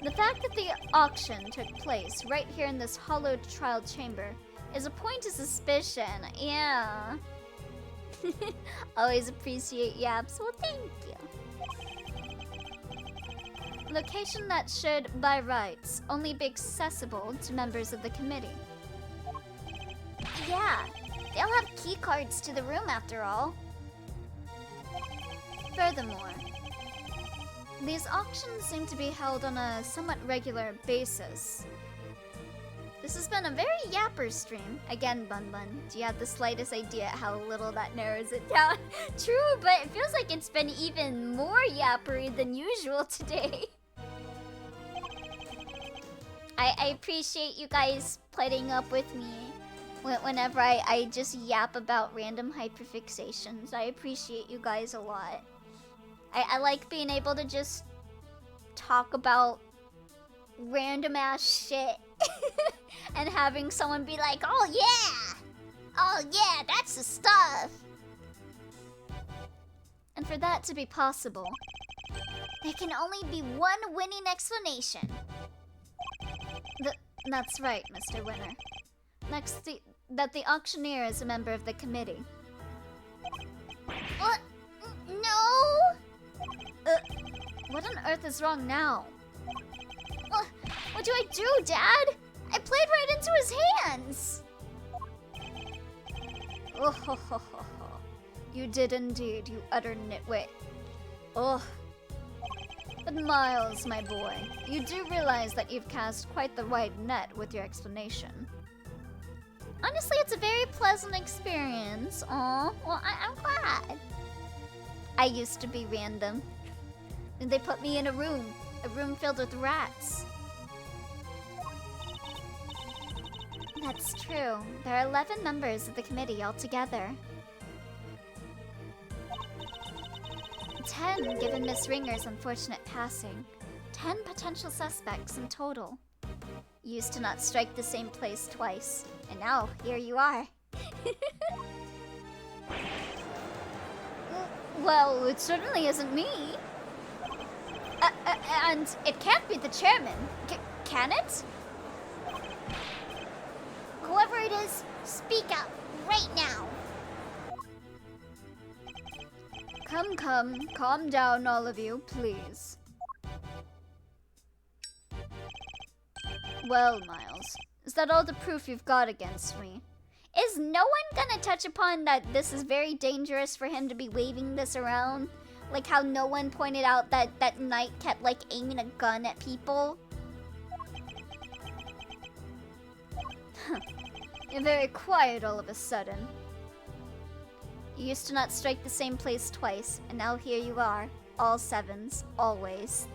The fact that the auction took place right here in this hollowed trial chamber is a point of suspicion. Yeah. Always appreciate yaps. Well, thank you. Location that should, by rights, only be accessible to members of the committee. Yeah, they'll have key cards to the room after all. Furthermore, these auctions seem to be held on a somewhat regular basis. This has been a very yapper stream. Again, Bun Bun, do you have the slightest idea how little that narrows it down? True, but it feels like it's been even more yappery than usual today. I appreciate you guys putting up with me whenever I just yap about random hyperfixations. I appreciate you guys a lot. I like being able to just talk about random ass shit and having someone be like, oh yeah, that's the stuff. And for that to be possible, there can only be one winning explanation. That's right, Mr. Winner. Next, that the auctioneer is a member of the committee. What? No! What on earth is wrong now? What do I do, Dad? I played right into his hands! Oh, ho, ho, ho, ho. You did indeed, you utter nitwit. Oh. But Miles, my boy, you do realize that you've cast quite the wide net with your explanation. Honestly, it's a very pleasant experience. Aw, well, I'm glad. I used to be random. And they put me in a room filled with rats. That's true. There are 11 members of the committee altogether. 10 given Miss Ringer's unfortunate passing. 10 potential suspects in total. You used to not strike the same place twice, and now here you are. Well, it certainly isn't me. And it can't be the chairman. Can it? Whoever it is, speak up right now. Calm down, all of you, please. Well, Miles, is that all the proof you've got against me? Is no one gonna touch upon that this is very dangerous for him to be waving this around? Like how no one pointed out that Knight kept like aiming a gun at people? You're very quiet all of a sudden. You used to not strike the same place twice, and now here you are. All sevens, always.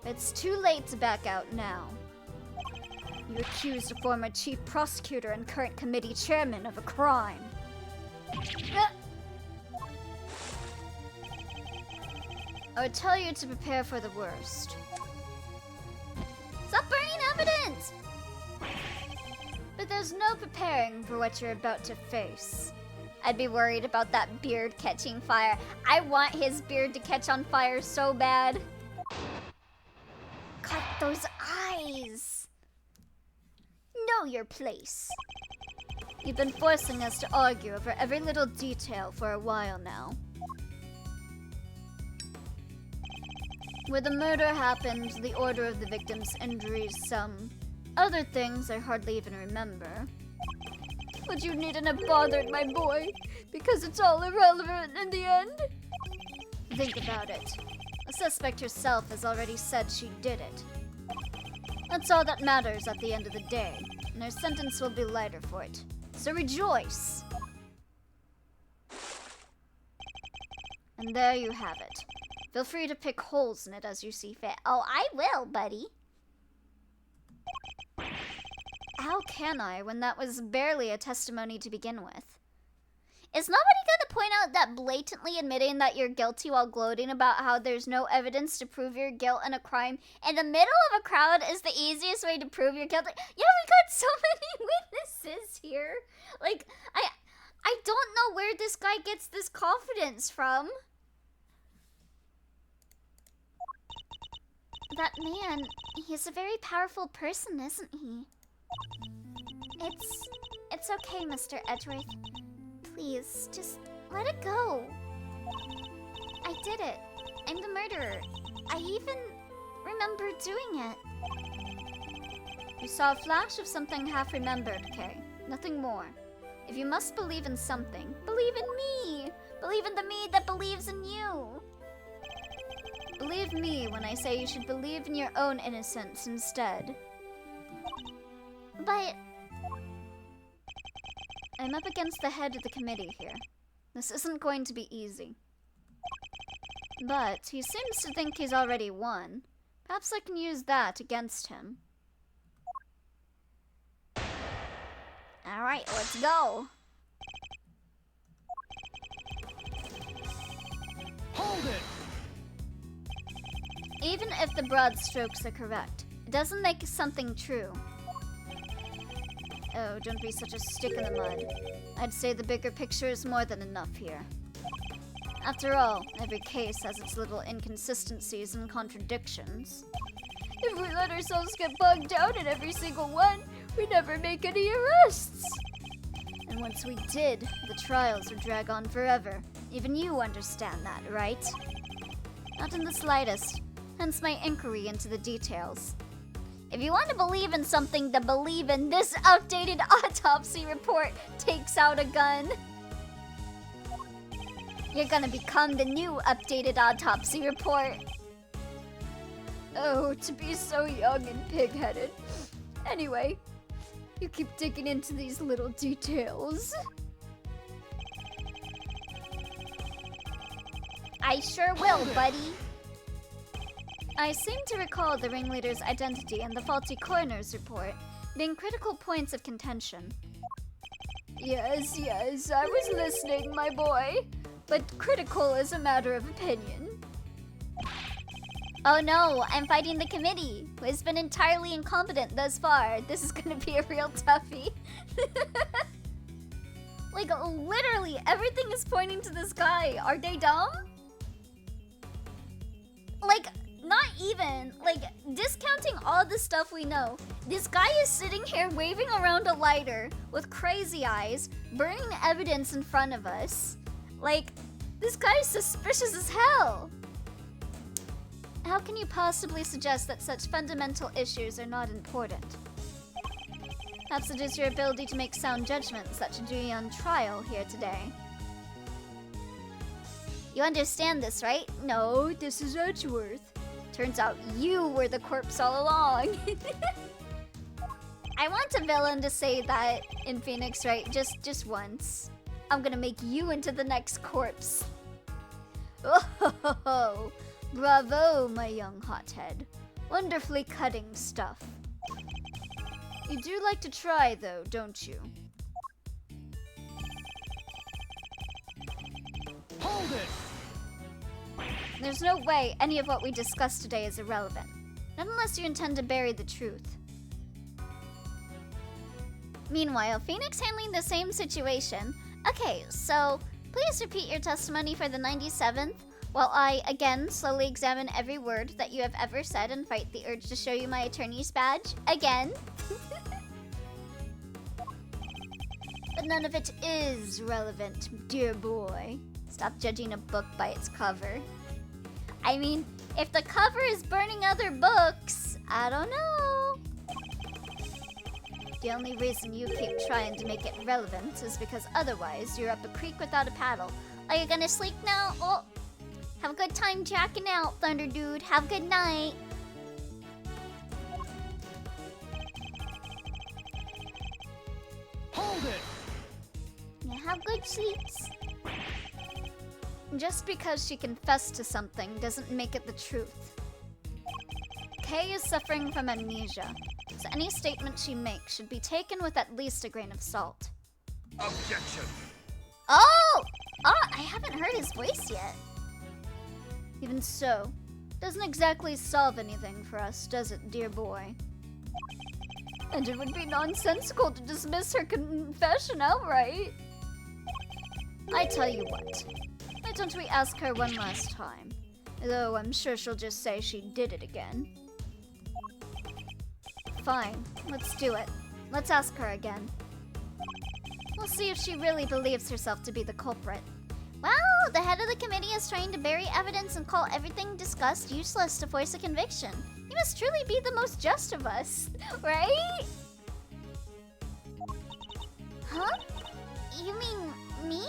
It's too late to back out now. You accused a former chief prosecutor and current committee chairman of a crime. I would tell you to prepare for the worst. Stop burning evidence! But there's no preparing for what you're about to face. I'd be worried about that beard catching fire. I want his beard to catch on fire so bad. Cut those eyes! Know your place. You've been forcing us to argue over every little detail for a while now. Where the murder happened, the order of the victim's injuries, some other things I hardly even remember. But you needn't have bothered my boy, because it's all irrelevant in the end. Think about it. The suspect herself has already said she did it. That's all that matters at the end of the day, and her sentence will be lighter for it. So rejoice! And there you have it. Feel free to pick holes in it as you see fit. Oh, I will, buddy. How can I, when that was barely a testimony to begin with? Is nobody gonna point out that blatantly admitting that you're guilty while gloating about how there's no evidence to prove your guilt in a crime in the middle of a crowd is the easiest way to prove you're guilty? Yeah, we got so many witnesses here. Like, I don't know where this guy gets this confidence from. That man, he's a very powerful person, isn't he? It's okay, Mr. Edgeworth. Please, just let it go. I did it. I'm the murderer. I even remember doing it. You saw a flash of something half-remembered, Kay. Nothing more. If you must believe in something, believe in me! Believe in the me that believes in you! Believe me when I say you should believe in your own innocence instead. But I'm up against the head of the committee here. This isn't going to be easy. But he seems to think he's already won. Perhaps I can use that against him. Alright, let's go. Hold it! Even if the broad strokes are correct, it doesn't make something true. Oh, don't be such a stick in the mud. I'd say the bigger picture is more than enough here. After all, every case has its little inconsistencies and contradictions. If we let ourselves get bogged down in every single one, we'd never make any arrests. And once we did, the trials would drag on forever. Even you understand that, right? Not in the slightest. Hence my inquiry into the details. If you want to believe in something, then believe in this outdated autopsy report takes out a gun. You're gonna become the new updated autopsy report. Oh, to be so young and pig-headed. Anyway, you keep digging into these little details. I sure will, buddy. I seem to recall the ringleader's identity and the faulty coroner's report being critical points of contention. Yes, I was listening, my boy. But critical is a matter of opinion. Oh no, I'm fighting the committee, who has been entirely incompetent thus far. This is gonna be a real toughie. Like, literally, everything is pointing to this guy. Are they dumb? Like, not even. Like, discounting all the stuff we know. This guy is sitting here waving around a lighter with crazy eyes, burning evidence in front of us. Like, this guy's suspicious as hell. How can you possibly suggest that such fundamental issues are not important? Perhaps it is your ability to make sound judgments that should do you on trial here today. You understand this, right? No, this is Edgeworth. Turns out you were the corpse all along. I want a villain to say that in Phoenix, right? Just once. I'm gonna make you into the next corpse. Oh, ho, ho, ho. Bravo, my young hothead. Wonderfully cutting stuff. You do like to try, though, don't you? Hold it! There's no way any of what we discussed today is irrelevant. Not unless you intend to bury the truth. Meanwhile, Phoenix handling the same situation. Okay, so please repeat your testimony for the 97th while I, again, slowly examine every word that you have ever said and fight the urge to show you my attorney's badge. Again. But none of it is relevant, dear boy. Stop judging a book by its cover. I mean, if the cover is burning other books, I don't know. The only reason you keep trying to make it relevant is because otherwise you're up a creek without a paddle. Are you gonna sleep now? Oh, have a good time jacking out, Thunder Dude. Have a good night. Hold it! Yeah, have good sleeps. Just because she confessed to something doesn't make it the truth. Kay is suffering from amnesia, so any statement she makes should be taken with at least a grain of salt. Objection! Oh! I haven't heard his voice yet. Even so, doesn't exactly solve anything for us, does it, dear boy? And it would be nonsensical to dismiss her confession outright. I tell you what, why don't we ask her one last time? Though I'm sure she'll just say she did it again. Fine, let's do it. Let's ask her again. We'll see if she really believes herself to be the culprit. Wow, the head of the committee is trying to bury evidence and call everything discussed useless to voice a conviction. He must truly be the most just of us, right? Huh? You mean me?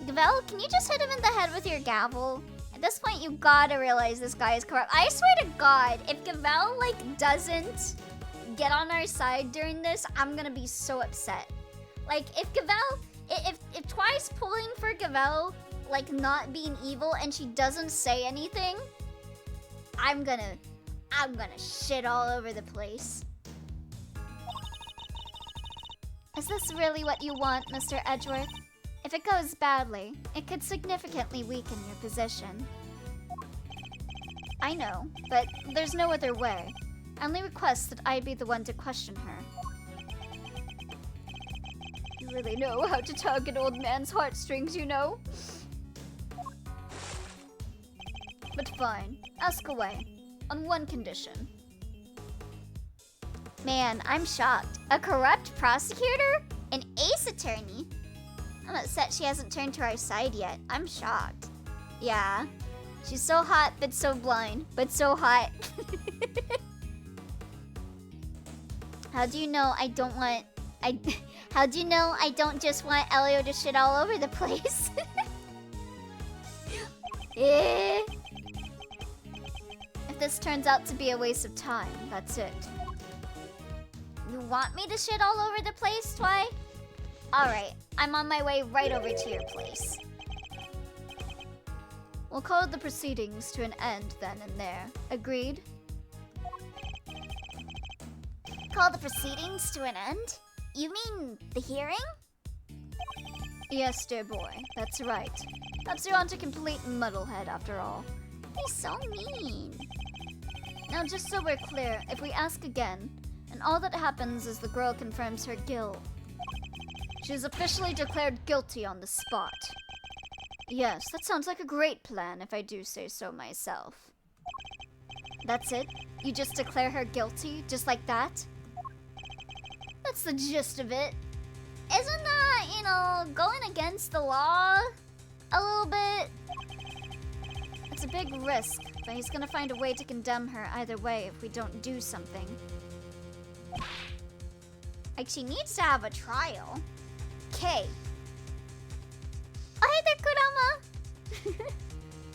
Gavel, can you just hit him in the head with your gavel? At this point, you gotta realize this guy is corrupt. I swear to God, if Gavel, like, doesn't get on our side during this, I'm gonna be so upset. Like, if Gavel, if Twice pulling for Gavel, like, not being evil and she doesn't say anything, I'm gonna shit all over the place. Is this really what you want, Mr. Edgeworth? If it goes badly, it could significantly weaken your position. I know, but there's no other way. I only request that I be the one to question her. You really know how to tug an old man's heartstrings, you know? But fine, ask away. On one condition. Man, I'm shocked. A corrupt prosecutor? An ace attorney? I'm upset she hasn't turned to our side yet. I'm shocked. Yeah. She's so hot, but so blind. But so hot. How do you know I don't want... How do you know I don't just want Elio to shit all over the place? Eh. If this turns out to be a waste of time, that's it. You want me to shit all over the place, Twy? Alright, I'm on my way right over to your place. We'll call the proceedings to an end then and there. Agreed? Call the proceedings to an end? You mean the hearing? Yes, dear boy, that's right. Perhaps you're onto complete muddlehead after all. He's so mean. Now, just so we're clear, if we ask again, and all that happens is the girl confirms her guilt, she is officially declared guilty on the spot. Yes, that sounds like a great plan, if I do say so myself. That's it? You just declare her guilty, just like that? That's the gist of it. Isn't that, you know, going against the law a little bit? It's a big risk, but he's gonna find a way to condemn her either way if we don't do something. Like, she needs to have a trial. Okay. Oh, hey there, Kurama!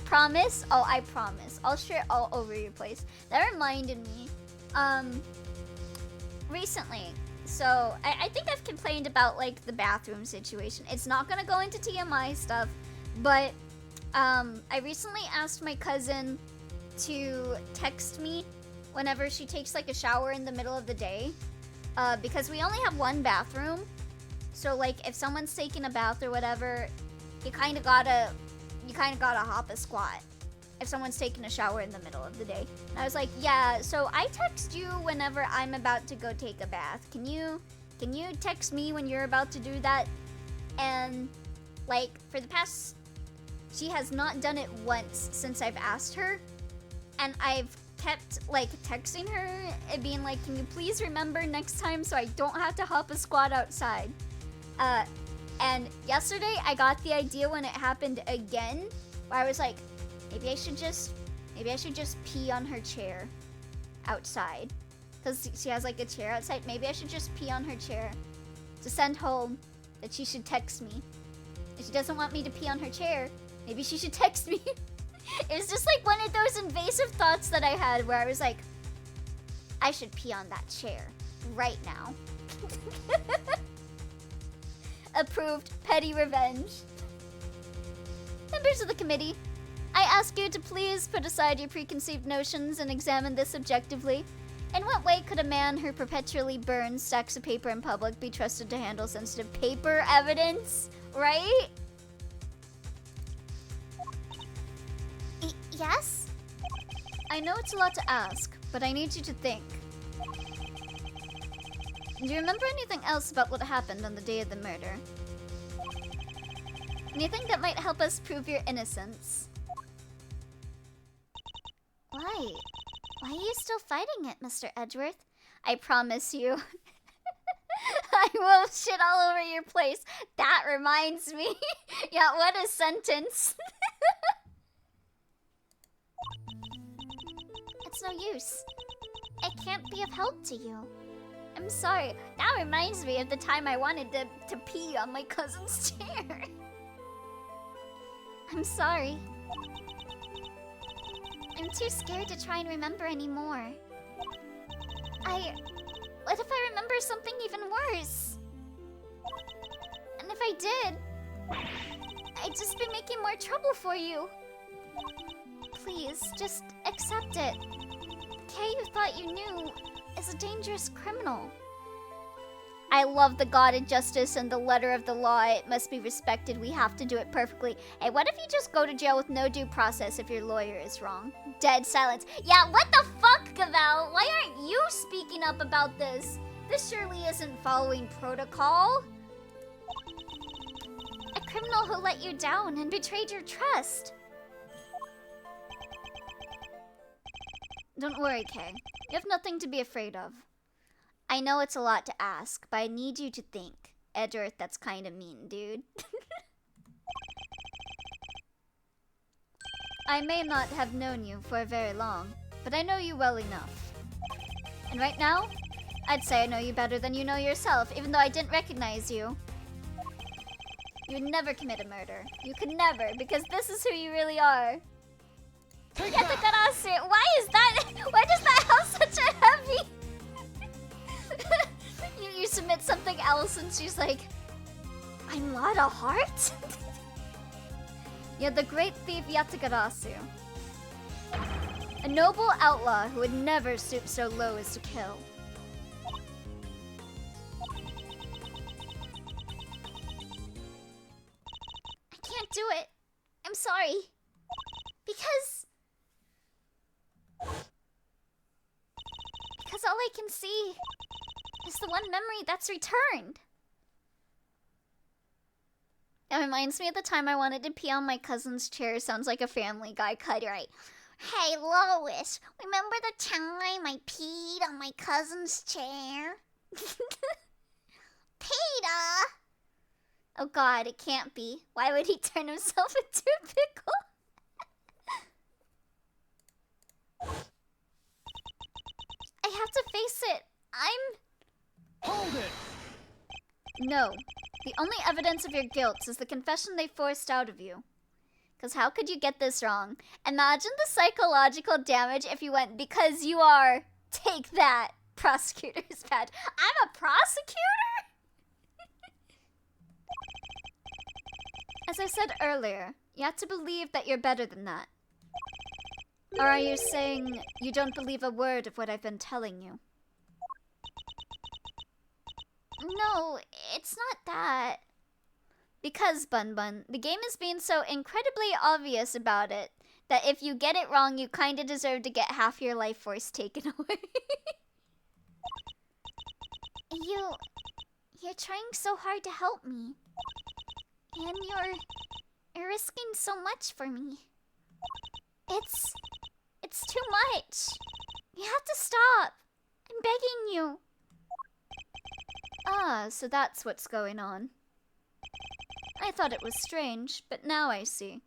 Promise? Oh, I promise. I'll share all over your place. That reminded me, recently, so I think I've complained about, like, the bathroom situation. It's not gonna go into TMI stuff, but I recently asked my cousin to text me, whenever she takes like a shower in the middle of the day. Because we only have one bathroom. So like if someone's taking a bath or whatever, you kinda gotta hop a squat if someone's taking a shower in the middle of the day. And I was like, yeah, so I text you whenever I'm about to go take a bath. Can you text me when you're about to do that? And like for the past, she has not done it once since I've asked her. And I've kept like texting her and being like, can you please remember next time so I don't have to hop a squat outside? And yesterday I got the idea when it happened again, where I was like, maybe I should just pee on her chair outside. Because she has like a chair outside. Maybe I should just pee on her chair to send home that she should text me. If she doesn't want me to pee on her chair, maybe she should text me. It was just like one of those invasive thoughts that I had where I was like, I should pee on that chair right now. Approved petty revenge. Members of the committee, I ask you to please put aside your preconceived notions and examine this objectively. In what way could a man who perpetually burns stacks of paper in public be trusted to handle sensitive paper evidence? Right? Yes? I know it's a lot to ask, but I need you to think. Do you remember anything else about what happened on the day of the murder? Anything that might help us prove your innocence? Why? Why are you still fighting it, Mr. Edgeworth? I promise you. I will shit all over your place. That reminds me. Yeah, what a sentence. It's no use. I can't be of help to you. I'm sorry. That reminds me of the time I wanted to pee on my cousin's chair. I'm sorry. I'm too scared to try and remember anymore. What if I remember something even worse? And if I did, I'd just be making more trouble for you. Please, just accept it. Kay, you thought you knew, is a dangerous criminal. I love the God of justice and the letter of the law. It must be respected. We have to do it perfectly. Hey, what if you just go to jail with no due process if your lawyer is wrong? Dead silence. Yeah, what the fuck, Gavel? Why aren't you speaking up about this? This surely isn't following protocol. A criminal who let you down and betrayed your trust. Don't worry, Kay. You have nothing to be afraid of. I know it's a lot to ask, but I need you to think. Edgeworth, that's kind of mean, dude. I may not have known you for very long, but I know you well enough. And right now, I'd say I know you better than you know yourself, even though I didn't recognize you. You would never commit a murder. You could never, because this is who you really are. Yatakarasu, why is that? Why does that have such a heavy? you submit something else and she's like, I'm not a heart? Yeah, the great thief Yatakarasu. A noble outlaw who would never stoop so low as to kill. I can't do it. I'm sorry. Because all I can see is the one memory that's returned. It reminds me of the time I wanted to pee on my cousin's chair. Sounds like a Family Guy cut, right? Hey, Lois, remember the time I peed on my cousin's chair? Peter! Oh god, it can't be. Why would he turn himself into a pickle? I have to face it. Hold it! No. The only evidence of your guilt is the confession they forced out of you. Because how could you get this wrong? Imagine the psychological damage if you went, because you are, take that, prosecutor's badge. I'm a prosecutor? As I said earlier, you have to believe that you're better than that. Or are you saying you don't believe a word of what I've been telling you? No, it's not that. Because, Bun Bun, the game is being so incredibly obvious about it that if you get it wrong, you kinda deserve to get half your life force taken away. You're trying so hard to help me. And you're risking so much for me. It's too much. You have to stop. I'm begging you. Ah, so that's what's going on. I thought it was strange, but now I see.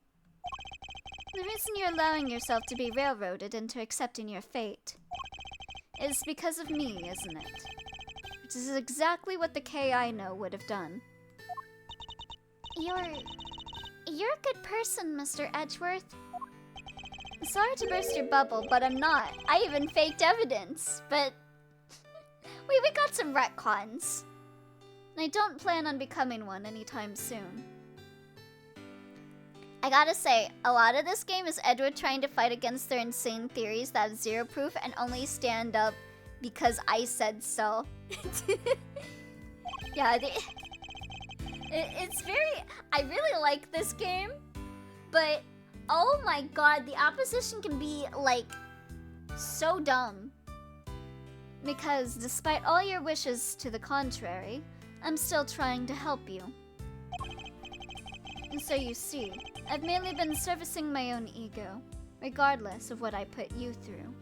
The reason you're allowing yourself to be railroaded into accepting your fate is because of me, isn't it? Which is exactly what the K I know would have done. You're a good person, Mr. Edgeworth. Sorry to burst your bubble, but I'm not. I even faked evidence, but we got some retcons. And I don't plan on becoming one anytime soon. I gotta say, a lot of this game is Edward trying to fight against their insane theories that have zero proof and only stand up because I said so. Yeah, it's very... I really like this game, but oh my god, the opposition can be, like, so dumb. Because despite all your wishes to the contrary, I'm still trying to help you. And so you see, I've mainly been servicing my own ego, regardless of what I put you through.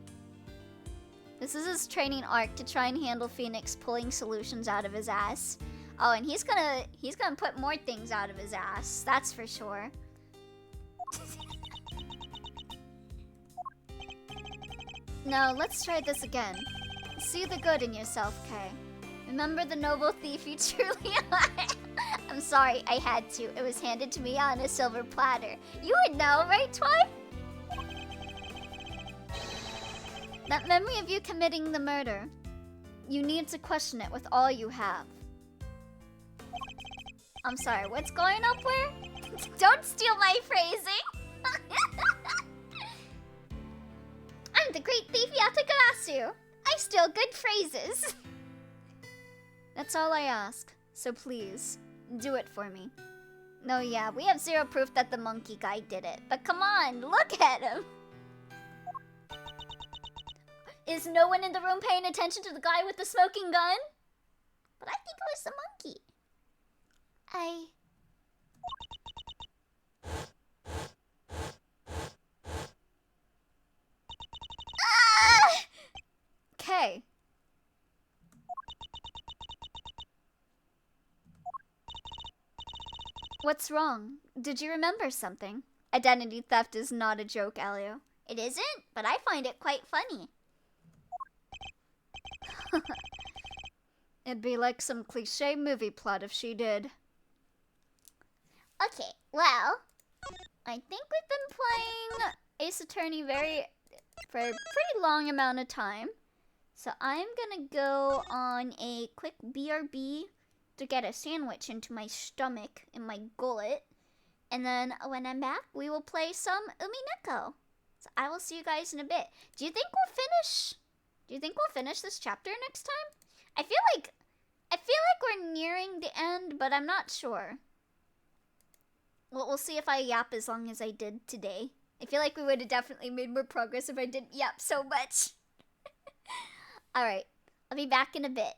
This is his training arc to try and handle Phoenix pulling solutions out of his ass. Oh, and he's gonna put more things out of his ass, that's for sure. Now, let's try this again. See the good in yourself, Kay. Remember the noble thief you truly are. I'm sorry, I had to. It was handed to me on a silver platter. You would know, right, Twy? That memory of you committing the murder, you need to question it with all you have. I'm sorry, what's going up where? Don't steal my phrasing! I'm the great thief Yatagarasu. I steal good phrases. That's all I ask, so please, do it for me. No, yeah, we have zero proof that the monkey guy did it, but come on, look at him! Is no one in the room paying attention to the guy with the smoking gun? But I think it was the monkey. Okay. What's wrong? Did you remember something? Identity theft is not a joke, Elio. It isn't, but I find it quite funny. It'd be like some cliche movie plot if she did. Okay, well, I think we've been playing Ace Attorney for a pretty long amount of time. So I'm gonna go on a quick BRB to get a sandwich into my stomach, in my gullet. And then when I'm back, we will play some Umineko. So I will see you guys in a bit. Do you think we'll finish this chapter next time? I feel like we're nearing the end, but I'm not sure. Well, we'll see if I yap as long as I did today. I feel like we would have definitely made more progress if I didn't yap so much. Alright, I'll be back in a bit.